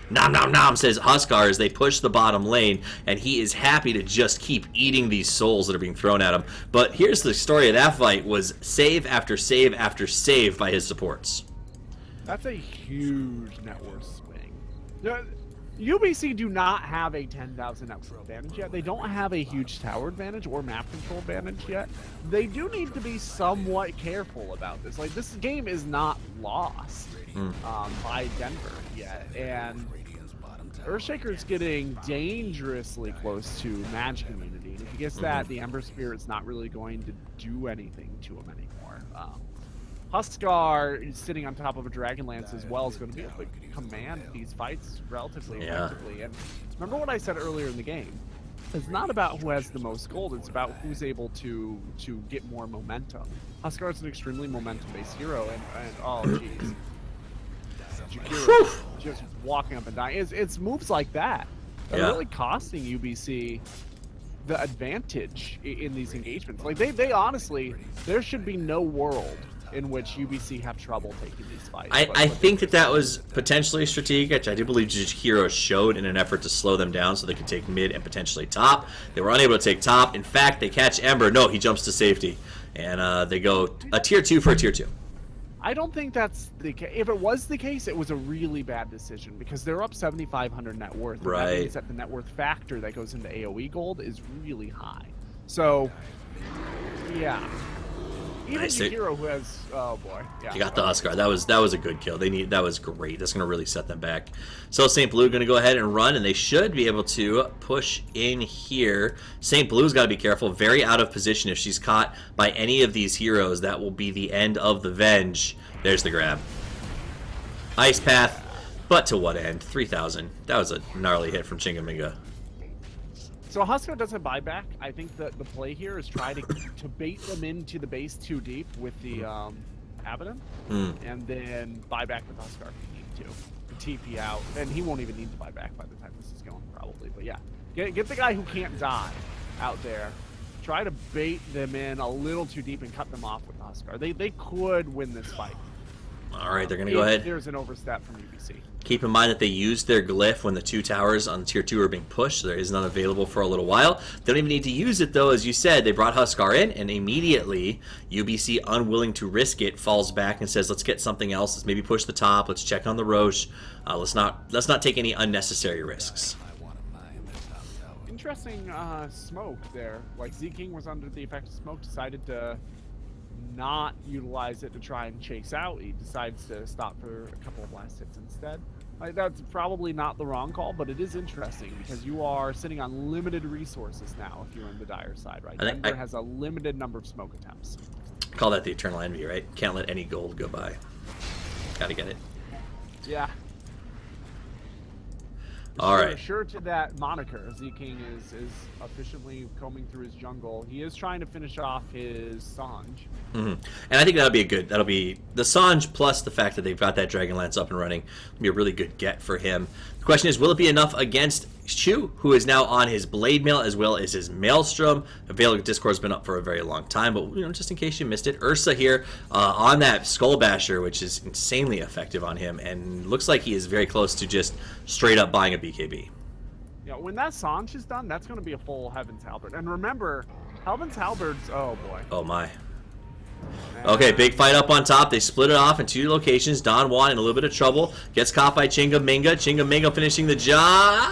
Nom nom nom, says Huskar as they push the bottom lane, and he is happy to just keep eating these souls that are being thrown at him. But here's the story of that fight: was save after save after save by his supports.
That's a huge net worth swing. UBC do not have a 10,000 net worth advantage yet. They don't have a huge tower advantage or map control advantage yet. They do need to be somewhat careful about this. Like, this game is not lost by Denver yet, and Earthshaker's getting dangerously close to Magic Immunity. And if he gets that, the Ember Spirit's not really going to do anything to him anymore. Huskar sitting on top of a Dragonlance as well is going to be able to command these fights relatively effectively. And remember what I said earlier in the game. It's not about who has the most gold, it's about who's able to get more momentum. Huskar is an extremely momentum-based hero, and oh jeez. Jakiro just walking up and dying. It's moves like that that are really costing UBC the advantage in these engagements. Like, they honestly, there should be no world in which UBC have trouble taking these fights.
I think that was potentially strategic. I do believe Hero showed in an effort to slow them down so they could take mid and potentially top. They were unable to take top. In fact, they catch Ember. No, he jumps to safety. And they go a tier 2 for a tier 2.
I don't think that's the case. If it was the case, it was a really bad decision because they're up 7,500 net worth. And
right.
That means that the net worth factor that goes into AoE gold is really high. So, yeah. Even
Nice.
Hero who has, oh boy, yeah.
You got the Huskar. That was a good kill. That was great. That's gonna really set them back. So St. Blue gonna go ahead and run, and they should be able to push in here. St. Blue's got to be careful. Very out of position. If she's caught by any of these heroes, that will be the end of the Venge. There's the grab. Ice Path, but to what end? 3,000. That was a gnarly hit from Chingaminga.
So Huskar doesn't buyback. I think that the play here is try to bait them into the base too deep with the Abaddon, and then buy back with Huskar if you need to TP out. And he won't even need to buy back by the time this is going, probably. But yeah, get the guy who can't die out there. Try to bait them in a little too deep and cut them off with Huskar. They could win this fight.
All right, they're going to go ahead.
There's an overstep from UBC.
Keep in mind that they used their glyph when the 2 towers on tier 2 are being pushed, so there is none available for a little while. They don't even need to use it, though. As you said, they brought Huskar in, and immediately UBC, unwilling to risk it, falls back and says, let's get something else. Let's maybe push the top. Let's check on the Roche. Let's not take any unnecessary risks.
Interesting smoke there. Like, Z-King was under the effect of smoke, decided to not utilize it to try and chase out. He decides to stop for a couple of blast hits instead. Like, that's probably not the wrong call, but it is interesting because you are sitting on limited resources now if you're in the dire side, right? Denver has a limited number of smoke attempts.
Call that the eternal envy, right? Can't let any gold go by. Gotta get it.
Yeah.
All right.
Sure to that moniker, Z-King is efficiently combing through his jungle. He is trying to finish off his Sange.
And I think that'll be the Sange plus the fact that they've got that Dragonlance up and running will be a really good get for him. The question is, will it be enough against Chu, who is now on his Blade Mail as well as his Maelstrom? Available Discord has been up for a very long time, but just in case you missed it, Ursa here on that Skull Basher, which is insanely effective on him, and looks like he is very close to just straight up buying a BKB.
Yeah, when that Sange is done, that's going to be a full Heaven's Halberd. And remember, Heaven's Halberds, oh boy.
Oh my. Okay, big fight up on top. They split it off in 2 locations. Don Juan in a little bit of trouble. Gets caught by Chingaminga. Chingaminga finishing the job.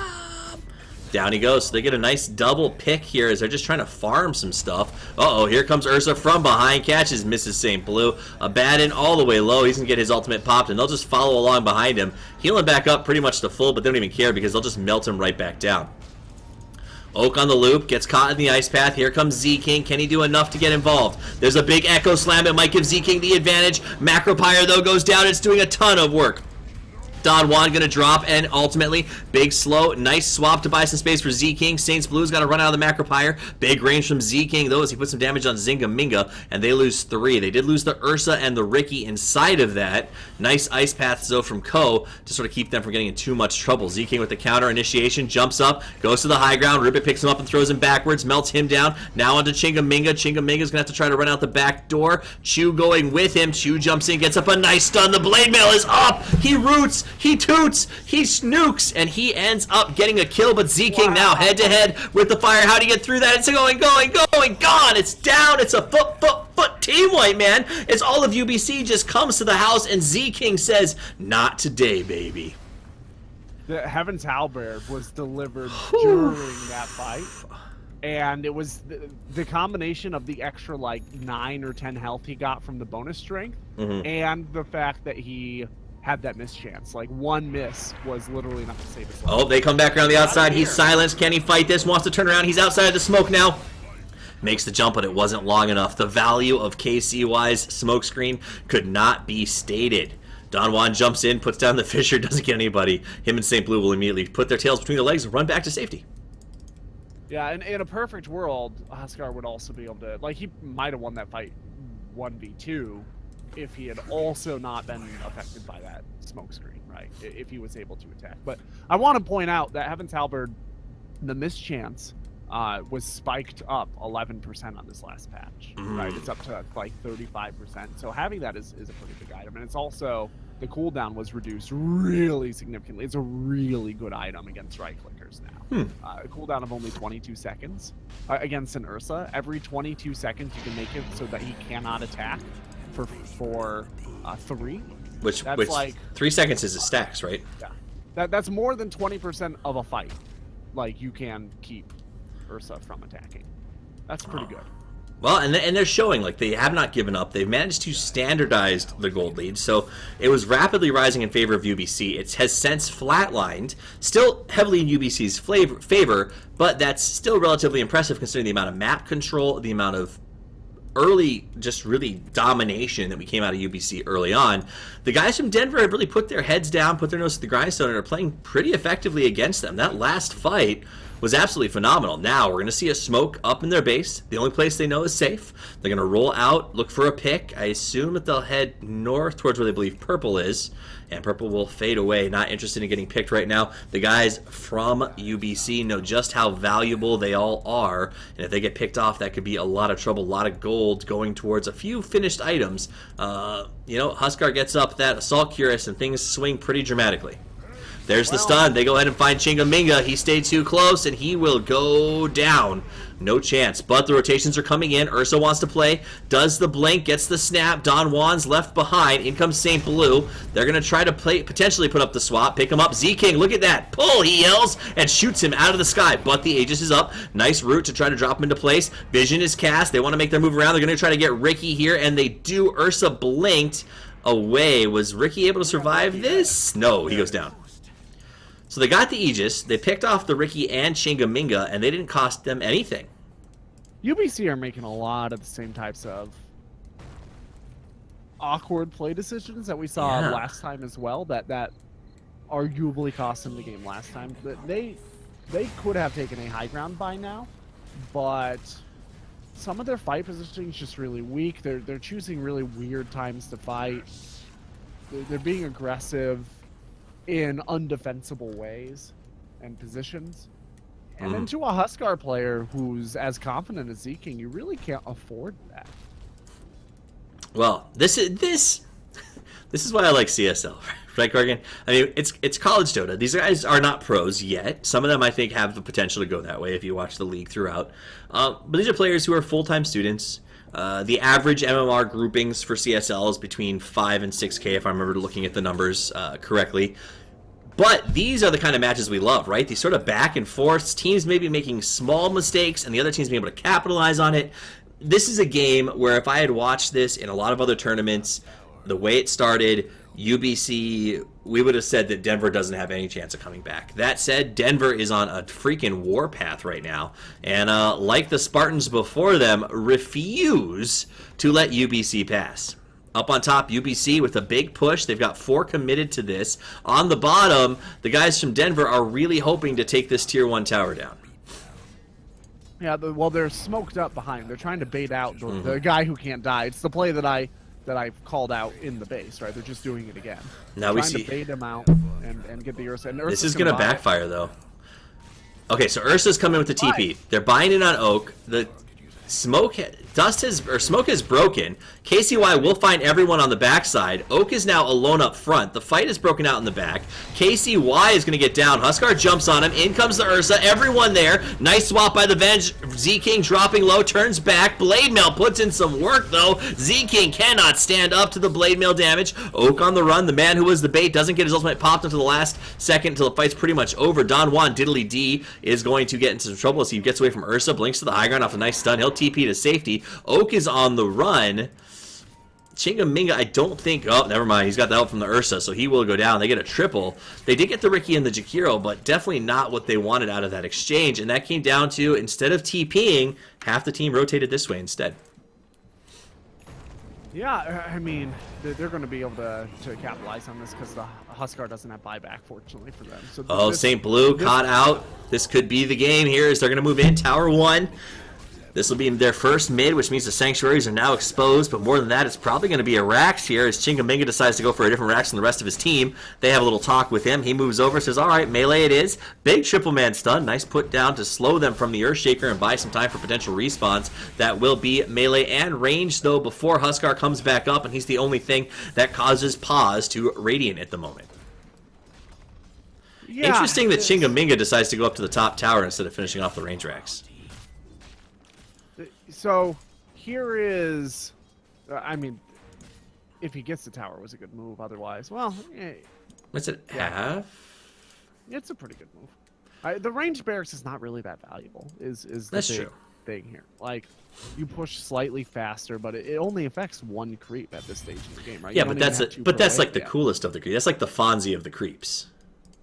Down he goes. So they get a nice double pick here as they're just trying to farm some stuff. Uh-oh, here comes Ursa from behind. Catches Mrs. St. Blue. Abaddon all the way low. He's going to get his ultimate popped, and they'll just follow along behind him. Healing back up pretty much to full, but they don't even care because they'll just melt him right back down. Oak on the loop, gets caught in the ice path. Here comes Z-King. Can he do enough to get involved? There's a big Echo Slam. It might give Z-King the advantage. Macropyre, though, goes down. It's doing a ton of work. Don Juan going to drop, and ultimately, big slow, nice swap to buy some space for Z-King. Saints Blue's got to run out of the Macropyre. Big range from Z-King, though, as he puts some damage on Zingaminga, and they lose 3. They did lose the Ursa and the Ricky inside of that. Nice ice paths, though, from Ko to sort of keep them from getting in too much trouble. Z-King with the counter initiation, jumps up, goes to the high ground. Ribbit picks him up and throws him backwards, melts him down. Now onto Chingaminga. Chingaminga's going to have to try to run out the back door. Chu going with him. Chu jumps in, gets up a nice stun. The Blade Mail is up. He roots. He toots. He snooks. And he ends up getting a kill. But Z-King now head-to-head with the fire. How do you get through that? It's going, gone. It's down. It's a foot team wipe, man. It's all of UBC just comes to the house, and Z-King says, not today, baby.
The Heaven's Halberd was delivered during that fight. And it was the combination of the extra, 9 or 10 health he got from the bonus strength, and the fact that he had that mischance. One miss was literally enough to save his life.
Oh, they come back around the outside. He's silenced. Can he fight this? Wants to turn around. He's outside of the smoke now. Makes the jump, but it wasn't long enough. The value of KC-wise smokescreen could not be stated. Don Juan jumps in, puts down the Fisher, doesn't get anybody. Him and St. Blue will immediately put their tails between their legs and run back to safety.
Yeah, and in a perfect world, Huskar would also be able to... he might have won that fight 1v2 if he had also not been affected by that smokescreen, right? If he was able to attack. But I want to point out that Heaven's Halberd, the mischance... was spiked up 11% on this last patch. Right, it's up to like 35%. So having that is a pretty big item, and it's also the cooldown was reduced really significantly. It's a really good item against right clickers now. A cooldown of only 22 seconds against an Ursa. Every 22 seconds you can make it so that he cannot attack for 3.
Which
like
3 seconds is his stacks, right?
Yeah, that's more than 20% of a fight. Like, you can keep Ursa from attacking. That's pretty good.
Well, and they're showing, like, they have not given up. They've managed to standardize the gold lead, so it was rapidly rising in favor of UBC. It has since flatlined, still heavily in UBC's favor, but that's still relatively impressive considering the amount of map control, the amount of early, just really domination that we came out of UBC early on. The guys from Denver have really put their heads down, put their nose to the grindstone, and are playing pretty effectively against them. That last fight was absolutely phenomenal. Now we're going to see a smoke up in their base. The only place they know is safe. They're going to roll out, look for a pick. I assume that they'll head north towards where they believe purple is, and purple will fade away. Not interested in getting picked right now. The guys from UBC know just how valuable they all are, and if they get picked off, that could be a lot of trouble, a lot of gold going towards a few finished items. Huskar gets up that Assault Cuirass, and things swing pretty dramatically. There's the stun. They go ahead and find Chingaminga. He stayed too close, and he will go down. No chance. But the rotations are coming in. Ursa wants to play. Does the blink. Gets the snap. Don Juan's left behind. In comes St. Blue. They're going to try to potentially put up the swap. Pick him up. Z-King, look at that. Pull, he yells, and shoots him out of the sky. But the Aegis is up. Nice route to try to drop him into place. Vision is cast. They want to make their move around. They're going to try to get Ricky here, and they do. Ursa blinked away. Was Ricky able to survive this? No, he goes down. So they got the Aegis, they picked off the Ricky and Chingaminga, and they didn't cost them anything.
UBC are making a lot of the same types of awkward play decisions that we saw last time as well, that arguably cost them the game last time. They could have taken a high ground by now, but some of their fight positioning is just really weak. They're choosing really weird times to fight. They're being aggressive in undefensible ways and positions. And then to a Huskar player who's as confident as Z-King, you really can't afford that.
Well, this is why I like CSL, right, Corgan? I mean, it's college Dota. These guys are not pros yet. Some of them, I think, have the potential to go that way if you watch the league throughout. But these are players who are full-time students. The average MMR groupings for CSL is between 5 and 6K, if I remember looking at the numbers correctly. But these are the kind of matches we love, right? These sort of back and forths, teams maybe making small mistakes, and the other teams being able to capitalize on it. This is a game where if I had watched this in a lot of other tournaments, the way it started, UBC, we would have said that Denver doesn't have any chance of coming back. That said, Denver is on a freaking warpath right now, and like the Spartans before them, refuse to let UBC pass. Up on top, UBC with a big push. They've got 4 committed to this. On the bottom, the guys from Denver are really hoping to take this Tier 1 tower down.
Yeah, well, they're smoked up behind. They're trying to bait out the guy who can't die. It's the play that I've called out in the base, right? They're just doing it again.
Now we see
trying to bait him out and get the Ursa. And
this is going to backfire, though. Okay, so Ursa's coming with the TP. They're buying it on Oak. The smoke has broken. KCY will find everyone on the backside. Oak is now alone up front. The fight is broken out in the back. KCY is going to get down. Huskar jumps on him. In comes the Ursa. Everyone there. Nice swap by the Venge. Z-King dropping low. Turns back. Blade Mail puts in some work, though. Z-King cannot stand up to the Blade Mail damage. Oak on the run. The man who was the bait doesn't get his ultimate popped until the last second, until the fight's pretty much over. Don Juan Diddly D is going to get into some trouble as he gets away from Ursa. Blinks to the high ground off a nice stun. He'll TP to safety. Oak is on the run. Chingaminga, I don't think... Oh, never mind. He's got the help from the Ursa, so he will go down. They get a triple. They did get the Ricky and the Jakiro, but definitely not what they wanted out of that exchange. And that came down to, instead of TPing, half the team rotated this way instead.
Yeah, I mean, they're going to be able to capitalize on this because the Huskar doesn't have buyback, fortunately for them. So
St. Blue caught out. This could be the game here as they're going to move in. Tower 1. This will be their first mid, which means the Sanctuaries are now exposed, but more than that, it's probably going to be a Rax here as Chingaminga decides to go for a different Rax than the rest of his team. They have a little talk with him. He moves over, says, all right, melee it is. Big triple man stun. Nice put down to slow them from the Earthshaker and buy some time for potential respawns. That will be melee and range, though, before Huskar comes back up, and he's the only thing that causes pause to Radiant at the moment. Yeah, interesting that Chingaminga decides to go up to the top tower instead of finishing off the range racks.
So, here is... I mean, if he gets the tower, it was a good move. Otherwise, well...
What's it have?
It's a pretty good move. The range barracks is not really that valuable, is the
That's
big
true.
thing here. Like, you push slightly faster, but it only affects one creep at this stage in the game, right?
Yeah, but that's like the coolest of the creeps. That's like the Fonzie of the creeps.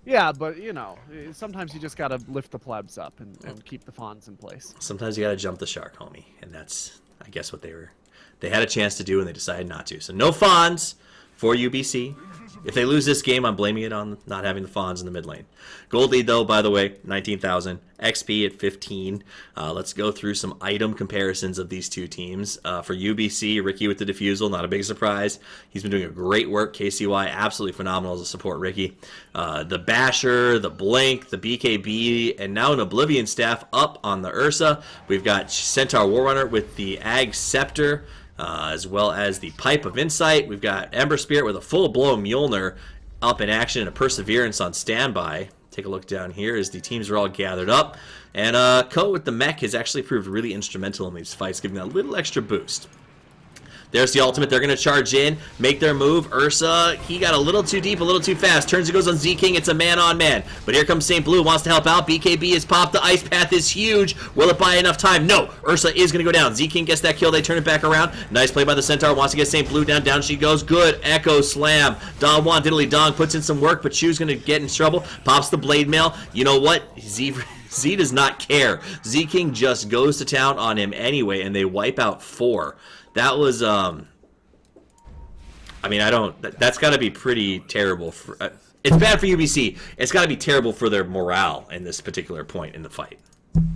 Yeah, but, you know, sometimes you just gotta lift the plebs up and keep the fawns in place.
Sometimes you gotta jump the shark, homie. And that's, I guess, what they had a chance to do and they decided not to. So no fawns for UBC. If they lose this game, I'm blaming it on not having the fawns in the mid lane. Gold lead, though, by the way, 19,000. XP at 15. Let's go through some item comparisons of these two teams. For UBC, Ricky with the defusal, not a big surprise. He's been doing a great work. KCY, absolutely phenomenal as a support Ricky. The Basher, the Blink, the BKB, and now an Oblivion staff up on the Ursa. We've got Centaur Warrunner with the Ag Scepter. As well as the Pipe of Insight. We've got Ember Spirit with a full-blown Mjolnir up in action and a Perseverance on standby. Take a look down here as the teams are all gathered up. And Ko with the mech has actually proved really instrumental in these fights, giving that a little extra boost. There's the ultimate. They're going to charge in, make their move. Ursa, he got a little too deep, a little too fast. Turns and goes on Z-King. It's a man-on-man. But here comes St. Blue, wants to help out. BKB is popped. The ice path is huge. Will it buy enough time? No. Ursa is going to go down. Z-King gets that kill. They turn it back around. Nice play by the Centaur. Wants to get St. Blue down. Down she goes. Good. Echo Slam. Don Juan Diddly Dong puts in some work, but Chu's going to get in trouble. Pops the Blade Mail. You know what? Z does not care. Z-King just goes to town on him anyway, and they wipe out 4. That was, I mean, that's got to be pretty terrible. It's bad for UBC. It's got to be terrible for their morale in this particular point in the fight.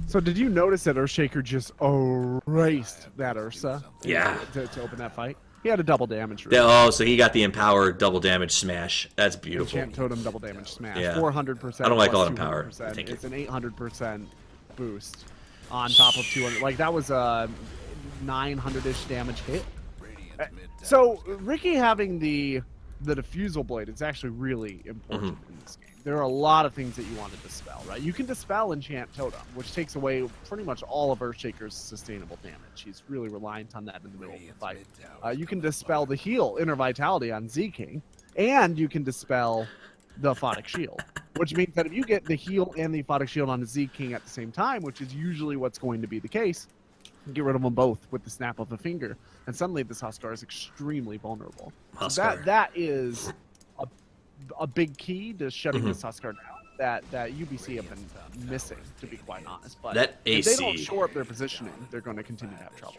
So did you notice that Earthshaker just erased that Ursa?
Yeah.
To open that fight? He had a double damage.
Oh, so he got the empowered double damage smash. That's beautiful.
Enchant Totem double damage smash.
Yeah.
400%.
I don't like all that power.
It's an 800% boost on top of 200. Like, that was a 900-ish damage hit. So Ricky having the diffusal blade is actually really important in this game. There are a lot of things that you want to dispel, right? You can dispel Enchant Totem, which takes away pretty much all of Earthshaker's sustainable damage. He's really reliant on that in the middle of the fight. You can dispel the heal, Inner Vitality on Z-King, and you can dispel the Photic Shield, which means that if you get the heal and the Photic Shield on the Z-King at the same time, which is usually what's going to be the case, get rid of them both with the snap of a finger, and suddenly this Huskar is extremely vulnerable. So that is a big key to shutting this Huskar down that UBC have been missing, to be quite honest. But
that AC,
if they don't shore up their positioning, they're going to continue to have trouble.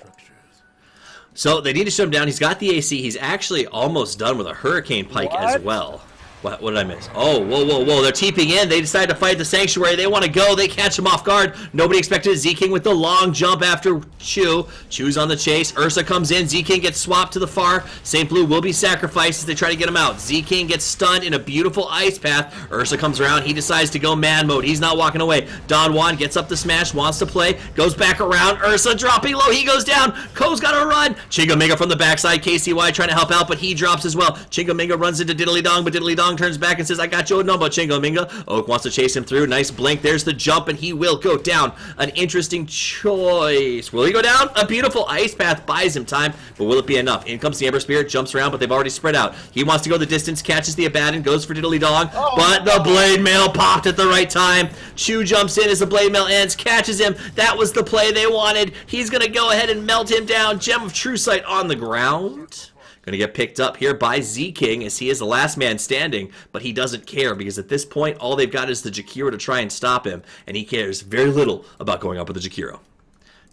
So they need to shut him down. He's got the AC. He's actually almost done with a Hurricane Pike as well. What did I miss? Oh, whoa. They're TPing in. They decide to fight the Sanctuary. They want to go. They catch him off guard. Nobody expected Z-King with the long jump after Chu. Chu's on the chase. Ursa comes in. Z-King gets swapped to the far. St. Blue will be sacrificed as they try to get him out. Z-King gets stunned in a beautiful ice path. Ursa comes around. He decides to go man mode. He's not walking away. Don Juan gets up the smash, wants to play, goes back around. Ursa dropping low. He goes down. Ko's got to run. Chingaminga from the backside. KCY trying to help out, but he drops as well. Chingaminga runs into Diddly Dong, but Diddly Dong turns back and says, I got you a number, Chingaminga. Oak wants to chase him through. Nice blink. There's the jump, and he will go down. An interesting choice. Will he go down? A beautiful ice path buys him time, but will it be enough? In comes the Ember Spirit, jumps around, but they've already spread out. He wants to go the distance, catches the Abaddon, goes for Diddly Dong, but the Blade Mail popped at the right time. Chu jumps in as the Blade Mail ends, catches him. That was the play they wanted. He's going to go ahead and melt him down. Gem of True Sight on the ground. Going to get picked up here by Z-King as he is the last man standing, but he doesn't care because at this point, all they've got is the Jakiro to try and stop him, and he cares very little about going up with the Jakiro.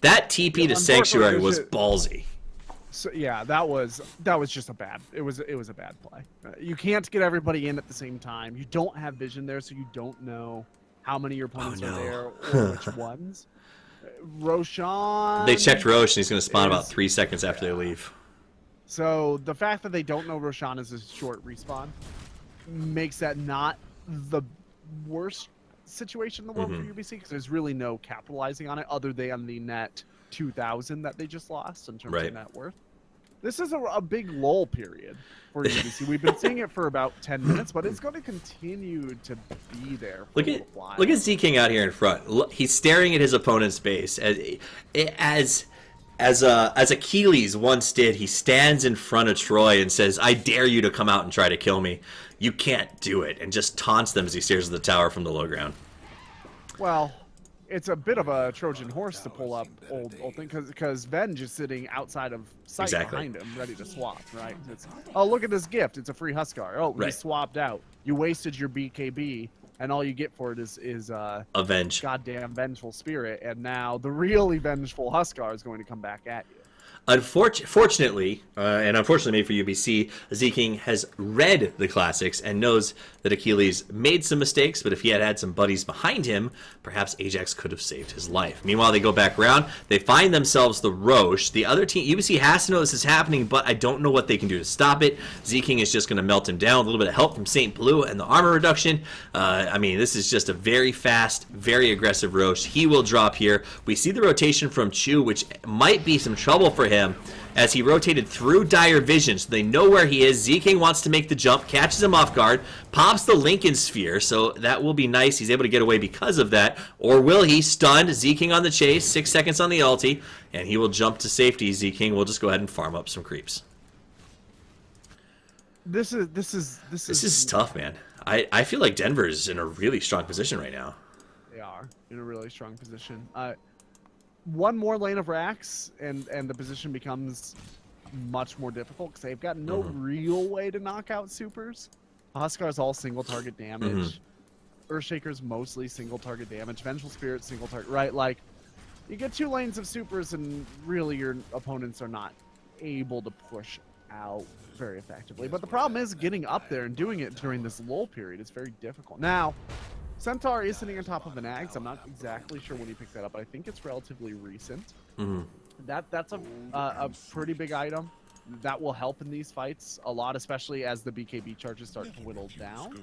That TP to Sanctuary was ballsy.
So yeah, that was just a bad. It was a bad play. You can't get everybody in at the same time. You don't have vision there, so you don't know how many of your opponents are there or which ones. Roshan.
They checked Roche, and he's going to spawn about 3 seconds after they leave.
So the fact that they don't know Roshan is a short respawn makes that not the worst situation in the world for UBC, because there's really no capitalizing on it other than the net 2,000 that they just lost in terms of net worth. This is a big lull period for UBC. We've been seeing it for about 10 minutes, but it's going to continue to be there for a while.
Look at Z King out here in front. Look, he's staring at his opponent's base. As Achilles once did, he stands in front of Troy and says, "I dare you to come out and try to kill me. You can't do it," and just taunts them as he stares at the tower from the low ground.
Well, it's a bit of a Trojan horse to pull up old thing, because Venge is sitting outside of sight behind him, ready to swap, right? Oh, look at this gift. It's a free Huskar. Oh, he swapped out. You wasted your BKB, and all you get for it is a goddamn vengeful spirit, and now the really vengeful Huskar is going to come back at you.
Fortunately, and unfortunately maybe for UBC, Z-King has read the classics and knows that Achilles made some mistakes, but if he had had some buddies behind him, perhaps Ajax could have saved his life. Meanwhile, they go back around. They find themselves the Roche. The other team, UBC has to know this is happening, but I don't know what they can do to stop it. Z-King is just going to melt him down. A little bit of help from St. Blue and the armor reduction. I mean, this is just a very fast, very aggressive Roche. He will drop here. We see the rotation from Chu, which might be some trouble for him, as he rotated through dire vision, so they know where he is. Z-King wants to make the jump, catches him off guard, pops the Lincoln Sphere, so that will be nice. He's able to get away because of that. Or will he? Stunned. Z-King on the chase, 6 seconds on the ulti, and he will jump to safety. Z-King will just go ahead and farm up some creeps.
This is
tough, man. I feel like Denver's in a really strong position right now.
They are in a really strong position. One more lane of racks, and the position becomes much more difficult, because they've got no real way to knock out supers. Huskar's all single target damage. Earthshaker's mostly single target damage. Vengeful Spirit single target, right? Like, you get 2 lanes of supers, and really your opponents are not able to push out very effectively. But the problem is getting up there and doing it during this lull period is very difficult. Now, Centaur is sitting on top of an Ags. I'm not exactly sure when he picked that up, but I think it's relatively recent. That's a pretty big item. That will help in these fights a lot, especially as the BKB charges start to whittle down.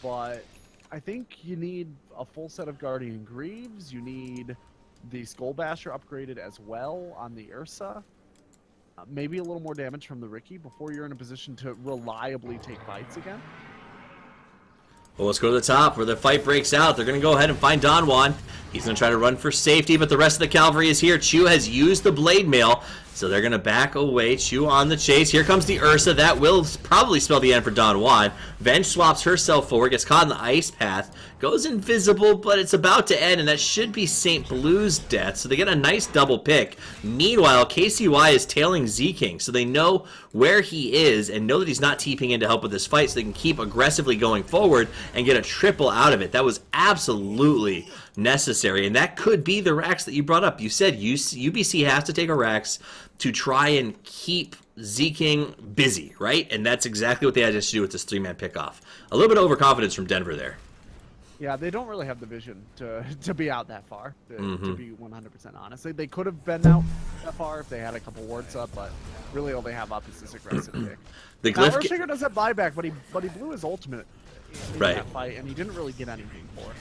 But I think you need a full set of Guardian Greaves. You need the Skull Basher upgraded as well on the Ursa. Maybe a little more damage from the Riki before you're in a position to reliably take fights again.
Well, let's go to the top where the fight breaks out. They're going to go ahead and find Don Juan. He's going to try to run for safety, but the rest of the cavalry is here. Chu has used the blade mail, so they're going to back away. Chu on the chase. Here comes the Ursa. That will probably spell the end for Don Juan. Venge swaps herself forward, gets caught in the ice path, goes invisible, but it's about to end, and that should be St. Blue's death, so they get a nice double pick. Meanwhile, KCY is tailing Z-King, so they know where he is and know that he's not TPing in to help with this fight, so they can keep aggressively going forward and get a triple out of it. That was absolutely necessary, and that could be the racks that you brought up. You said UBC has to take a racks to try and keep Z-King busy, right? And that's exactly what they had to do with this 3-man pickoff. A little bit of overconfidence from Denver there.
Yeah, they don't really have the vision to be out that far, to be 100% honest. They could have been out that far if they had a couple wards up, but really all they have up is this aggressive pick.
The
now, Earthshaker does have buyback, but he blew his ultimate in that fight, and he didn't really get anything for it.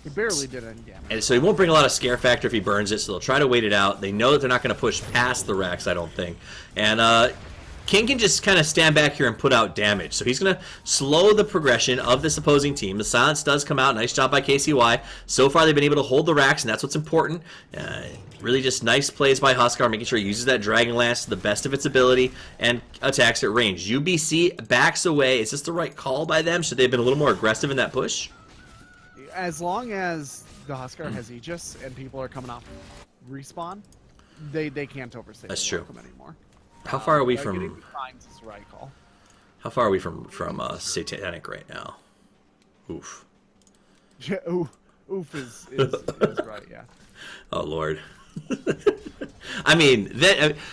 He barely did any damage.
And so he won't bring a lot of scare factor if he burns it, so they'll try to wait it out. They know that they're not going to push past the racks, I don't think. And King can just kind of stand back here and put out damage. So he's going to slow the progression of this opposing team. The silence does come out. Nice job by KCY. So far, they've been able to hold the racks, and that's what's important. Really just nice plays by Huskar, making sure he uses that Dragon Lance to the best of its ability and attacks at range. UBC backs away. Is this the right call by them? Should they have been a little more aggressive in that push?
As long as the Huskar has Aegis and people are coming off respawn, they can't overstay them anymore.
How far are we from?
Getting fines is the right call.
How far are we from Satanic right now? Oof.
Yeah, oof is right. Yeah.
Oh Lord. I mean,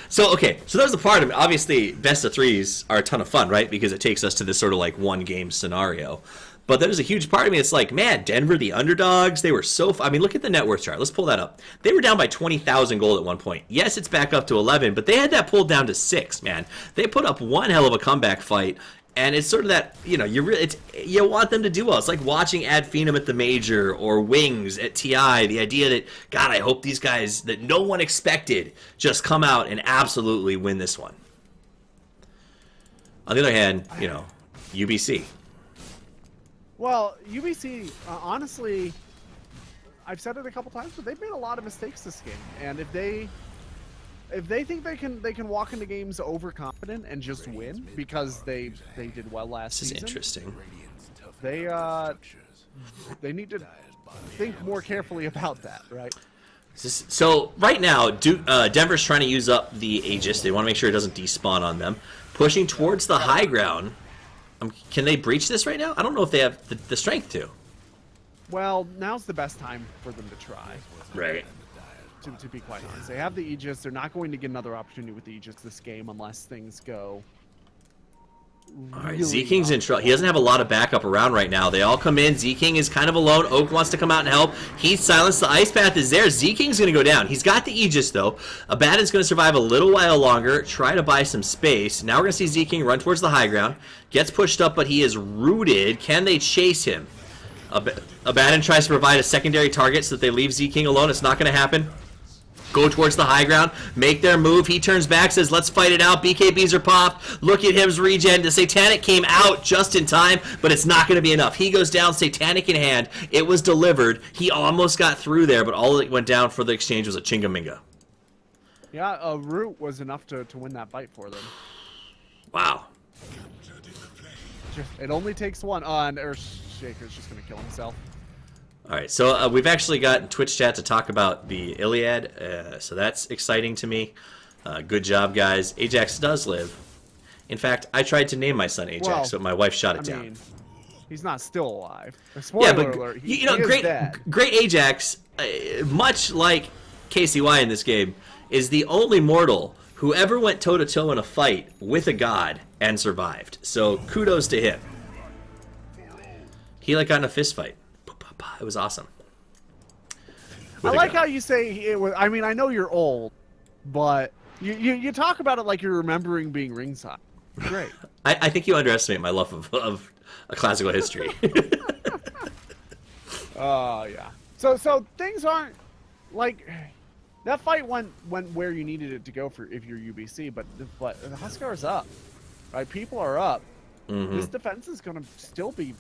so there's the part of it. Obviously, best of threes are a ton of fun, right? Because it takes us to this sort of like one game scenario. But there's a huge part of me that's like, man, Denver, the underdogs, they were so... I mean, look at the net worth chart. Let's pull that up. They were down by 20,000 gold at one point. Yes, it's back up to 11, but they had that pulled down to 6, man. They put up one hell of a comeback fight, and it's sort of that, you know, you want them to do well. It's like watching Ad Phenom at the Major or Wings at TI. The idea that, God, I hope these guys that no one expected just come out and absolutely win this one. On the other hand, you know, UBC.
Well, UBC, honestly, I've said it a couple times, but they've made a lot of mistakes this game. And if they think they can walk into games overconfident and just win because they did well last season.
This is interesting.
They need to think more carefully about that, right?
So right now, Denver's trying to use up the Aegis. They want to make sure it doesn't despawn on them. Pushing towards the high ground. Can they breach this right now? I don't know if they have the strength to.
Well, now's the best time for them to try.
Right.
To be quite honest. They have the Aegis. They're not going to get another opportunity with the Aegis this game unless things go...
All right, Z-King's in trouble. He doesn't have a lot of backup around right now. They all come in. Z-King is kind of alone. Oak wants to come out and help. He's silenced. The Ice Path is there. Z-King's going to go down. He's got the Aegis, though. Abaddon's going to survive a little while longer, try to buy some space. Now we're going to see Z-King run towards the high ground. Gets pushed up, but he is rooted. Can they chase him? Abaddon tries to provide a secondary target so that they leave Z-King alone. It's not going to happen. Go towards the high ground, make their move. He turns back, says, let's fight it out. BKBs are popped. Look at him's regen. The Satanic came out just in time, but it's not going to be enough. He goes down, Satanic in hand. It was delivered. He almost got through there, but all that went down for the exchange was a Chingaminga.
Yeah, a root was enough to win that fight for them.
Wow.
It only takes one. And Earthshaker's just going to kill himself.
All right, so we've actually got Twitch chat to talk about the Iliad, so that's exciting to me. Good job, guys. Ajax does live. In fact, I tried to name my son Ajax, but my wife shot it down.
He's not still alive. Spoiler alert. He is dead.
Great Ajax, much like KCY in this game, is the only mortal who ever went toe-to-toe in a fight with a god and survived. So kudos to him. He got in a fist fight. It was awesome.
I like how you say it was. I mean, I know you're old, but you talk about it like you're remembering being ringside. Great.
I think you underestimate my love of a classical history.
Oh yeah. So things aren't like that fight went where you needed it to go for if you're UBC, but the Huskar's up, right? People are up. Mm-hmm. This defense is going to still be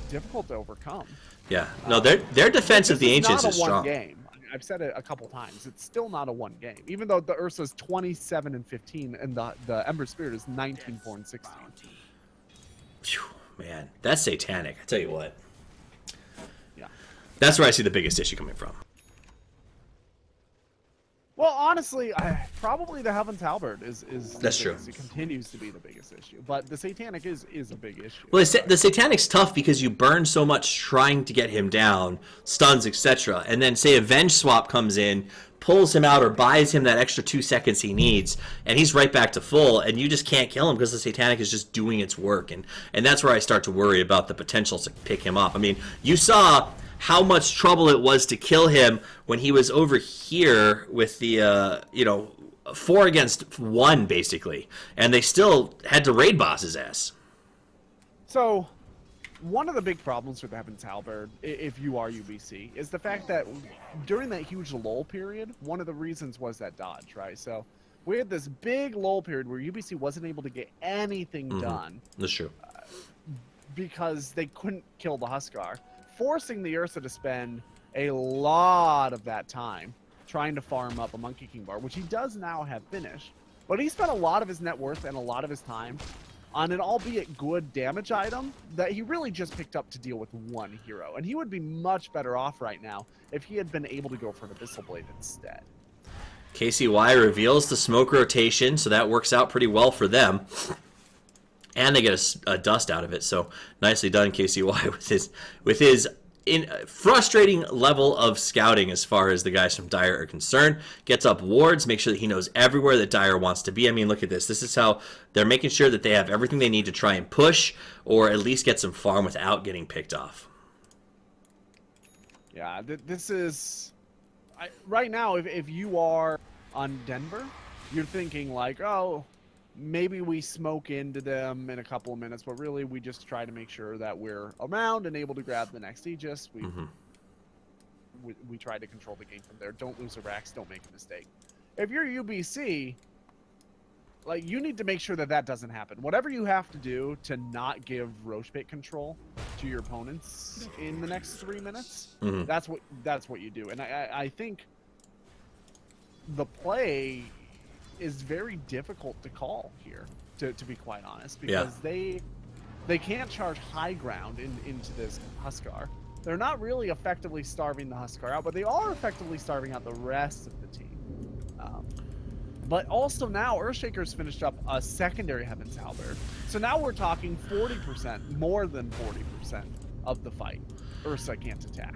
difficult to overcome.
Yeah, no, their defense of the Ancients is strong.
Not a one game. I've said it a couple times. It's still not a one game, even though the Ursa's 27-15 and the Ember Spirit is 19-4-16.
Phew, man, that's satanic. I tell you what.
Yeah,
that's where I see the biggest issue coming from.
Well, honestly, probably the Heaven's Halberd is
that's true.
It continues to be the biggest issue, but the Satanic is a big issue.
Well, the Satanic's tough because you burn so much trying to get him down, stuns, etc., and then say Avenge Swap comes in, pulls him out or buys him that extra 2 seconds he needs, and he's right back to full, and you just can't kill him because the Satanic is just doing its work, and that's where I start to worry about the potential to pick him up. I mean, you saw how much trouble it was to kill him when he was over here with the 4 against 1 basically, and they still had to raid boss his ass.
So one of the big problems with the Heaven's Halberd, if you are UBC, is the fact that during that huge lull period, one of the reasons was that dodge, right? So we had this big lull period where UBC wasn't able to get anything done.
That's true.
Because they couldn't kill the Huskar, forcing the Ursa to spend a lot of that time trying to farm up a Monkey King bar, which he does now have finished. But he spent a lot of his net worth and a lot of his time on an albeit good damage item that he really just picked up to deal with one hero. And he would be much better off right now if he had been able to go for an Abyssal Blade instead.
KCY reveals the smoke rotation, so that works out pretty well for them. And they get a dust out of it, so nicely done, KCY, with his in frustrating level of scouting as far as the guys from Dire are concerned. Gets up wards, make sure that he knows everywhere that Dire wants to be. I mean, look at this. This is how they're making sure that they have everything they need to try and push or at least get some farm without getting picked off.
Yeah, this is... right now, if you are on Denver, you're thinking like, oh, maybe we smoke into them in a couple of minutes, but really we just try to make sure that we're around and able to grab the next Aegis. We try to control the game from there. Don't lose a Rax, don't make a mistake. If you're UBC, like, you need to make sure that that doesn't happen. Whatever you have to do to not give Roche Pit control to your opponents in the next 3 minutes, that's what you do. And I think the play is very difficult to call here, to be quite honest, because they can't charge high ground into this Huskar. They're not really effectively starving the Huskar out, but they are effectively starving out the rest of the team. But also now Earthshaker's finished up a secondary Heaven's Halberd, so now we're talking 40%, more than 40% of the fight. Ursa can't attack.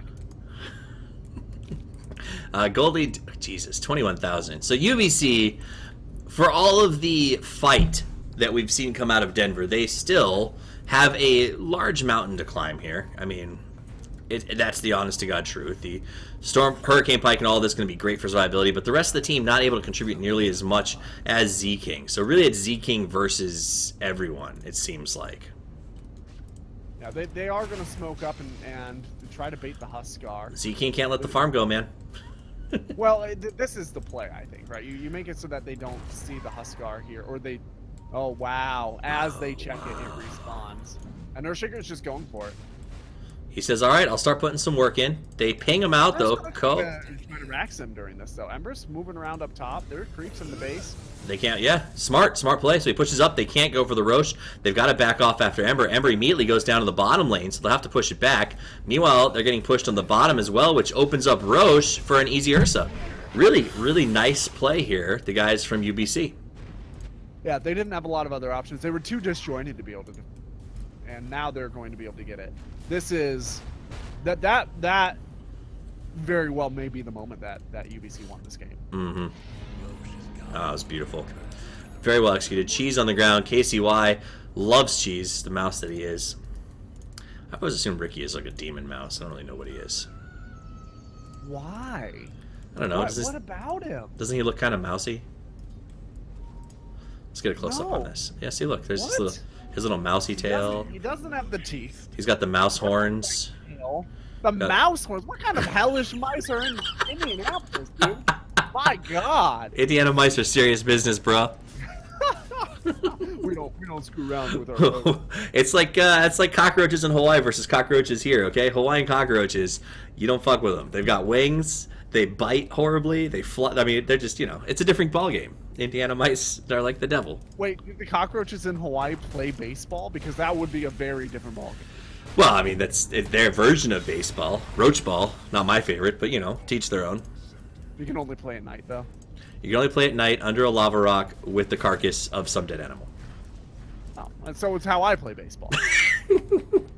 Goldie, Jesus, 21,000. So UBC, for all of the fight that we've seen come out of Denver, they still have a large mountain to climb here. I mean, that's the honest-to-God truth. The Storm, Hurricane Pike, and all of this is going to be great for survivability, but the rest of the team not able to contribute nearly as much as Z-King. So really it's Z-King versus everyone, it seems like.
Yeah, they are going to smoke up and try to bait the Huskar.
Z-King can't let the farm go, man.
Well, this is the play, I think, right? You make it so that they don't see the Huskar here, or they... Oh, wow. As they check it, it respawns. And Earthshaker's just going for it.
He says, all right, I'll start putting some work in. They ping him out, though.
Trying to rax him during this, though. Ember's moving around up top. There are creeps in the base.
They can't, yeah. Smart play. So he pushes up. They can't go for the Roche. They've got to back off after Ember. Ember immediately goes down to the bottom lane, so they'll have to push it back. Meanwhile, they're getting pushed on the bottom as well, which opens up Roche for an easy Ursa. Really, really nice play here, the guys from UBC.
Yeah, they didn't have a lot of other options. They were too disjointed to be able to do. And now they're going to be able to get it. This is... That very well may be the moment that UBC won this game.
Oh, it was beautiful. Very well executed. Cheese on the ground. KCY loves Cheese, the mouse that he is. I always assumed Ricky is like a demon mouse. I don't really know what he is.
Why?
I don't know.
What about him?
Doesn't he look kind of mousy? Let's get a close-up on this. Yeah, see, look. There's his little mousy tail.
He doesn't have the teeth.
He's got the mouse horns.
Mouse horns? What kind of hellish mice are in Indianapolis, dude? My God.
Indiana mice are serious business, bro.
we don't screw around with our
it's like cockroaches in Hawaii versus cockroaches here, okay? Hawaiian cockroaches, you don't fuck with them. They've got wings. They bite horribly. They fly. I mean, they're just, it's a different ballgame. Indiana mice, they're like the devil.
Wait, the cockroaches in Hawaii play baseball? Because that would be a very different ballgame.
Well, I mean, that's their version of baseball. Roach ball, not my favorite, but, teach their own.
You can only play at night, though.
You can only play at night under a lava rock with the carcass of some dead animal.
Oh, and so it's how I play baseball.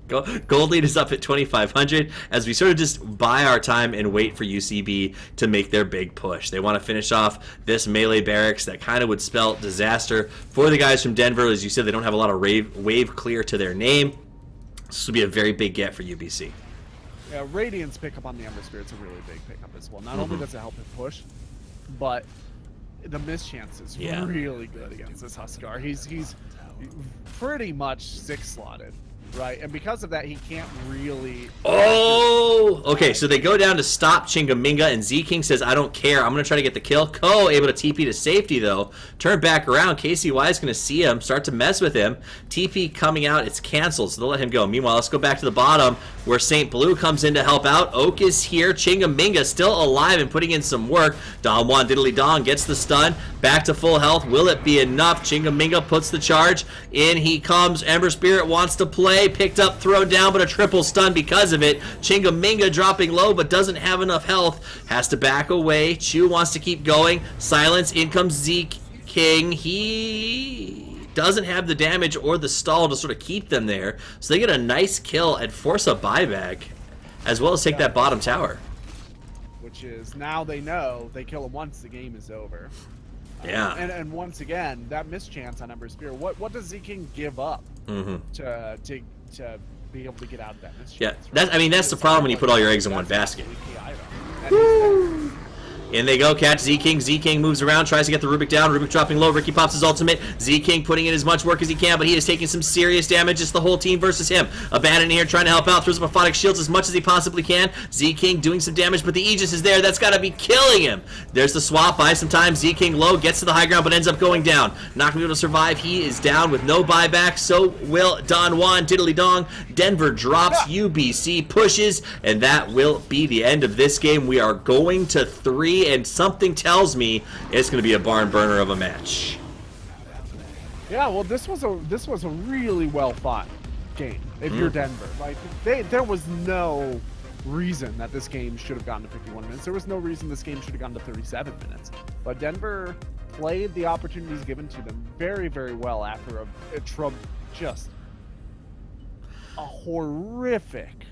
Gold lead is up at 2,500 as we sort of just buy our time and wait for UCB to make their big push. They want to finish off this melee barracks that kind of would spell disaster for the guys from Denver. As you said, they don't have a lot of wave clear to their name. This will be a very big get for UBC.
Yeah, Radiant's pickup on the Ember Spirit's a really big pickup as well. Not only does it help him push, but the mischance is really good against this Huskar. He's pretty much 6-slotted. Right, and because of that, he can't really...
Oh! Okay, so they go down to stop Chingaminga, and Z-King says, I don't care, I'm going to try to get the kill. Ko able to TP to safety, though. Turn back around, KCY is going to see him, start to mess with him. TP coming out, it's canceled, so they'll let him go. Meanwhile, let's go back to the bottom, where St. Blue comes in to help out. Oak is here, Chingaminga still alive and putting in some work. Don Juan Diddly Dong gets the stun, back to full health. Will it be enough? Chingaminga puts the charge. In he comes, Ember Spirit wants to play. Picked up, thrown down, but a triple stun because of it. Chingaminga dropping low, but doesn't have enough health. Has to back away. Chu wants to keep going. Silence. In comes Z-King. He doesn't have the damage or the stall to sort of keep them there. So they get a nice kill and force a buyback. as well as take that bottom tower.
Which is, now they know they kill him once, the game is over.
Yeah.
And once again, that mischance on Ember Spear, what does Z-King give up to be able to get out of that mischance?
Yeah,
right?
that's the problem when you put all your eggs in one basket. In they go, catch Z-King. Z-King moves around, tries to get the Rubik down. Rubik dropping low. Ricky pops his ultimate. Z-King putting in as much work as he can, but he is taking some serious damage. It's the whole team versus him. Abandon here, trying to help out. Throws up Aphotic Shields as much as he possibly can. Z-King doing some damage, but the Aegis is there. That's got to be killing him. There's the swap. Buys some time. Z-King low, gets to the high ground, but ends up going down. Not going to be able to survive. He is down with no buyback. So will Don Juan. Diddly dong. Denver drops. UBC pushes, and that will be the end of this game. We are going to 3, and something tells me it's going to be a barn burner of a match.
Yeah, well, this was a really well fought game. If you're Denver, like there was no reason that this game should have gotten to 51 minutes. There was no reason this game should have gone to 37 minutes. But Denver played the opportunities given to them very, very well after just a horrific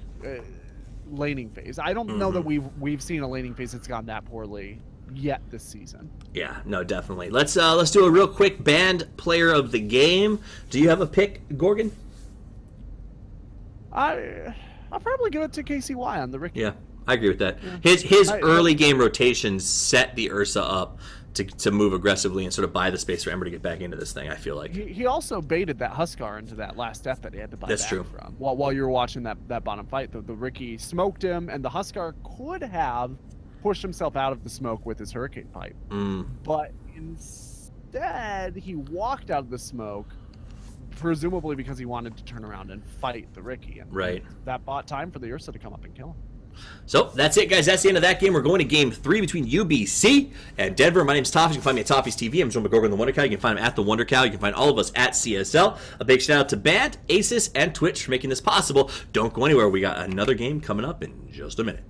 laning phase. I don't know that we've seen a laning phase that's gone that poorly yet this season.
Yeah, no, definitely. Let's do a real quick banned player of the game. Do you have a pick, Gorgon?
I'll probably give it to KCY on the Ricky.
Yeah, I agree with that. Yeah. His early game rotations set the Ursa up to move aggressively and sort of buy the space for Ember to get back into this thing, I feel like.
He also baited that Huskar into that last death that he had to buy
That's
back
true.
from. While you were watching that bottom fight, the Ricky smoked him, and the Huskar could have pushed himself out of the smoke with his Hurricane Pipe. But instead, he walked out of the smoke, presumably because he wanted to turn around and fight the Ricky. And
right.
That bought time for the Ursa to come up and kill him.
So that's it, guys. That's the end of that game. We're going to game 3 between UBC and Denver. My name's Toffees. You can find me at Toffees TV. I'm Joe McGorgon, the Wonder Cow. You can find him at the Wonder Cow. You can find all of us at CSL. A big shout out to Band, Asus, and Twitch for making this possible. Don't go anywhere. We got another game coming up in just a minute.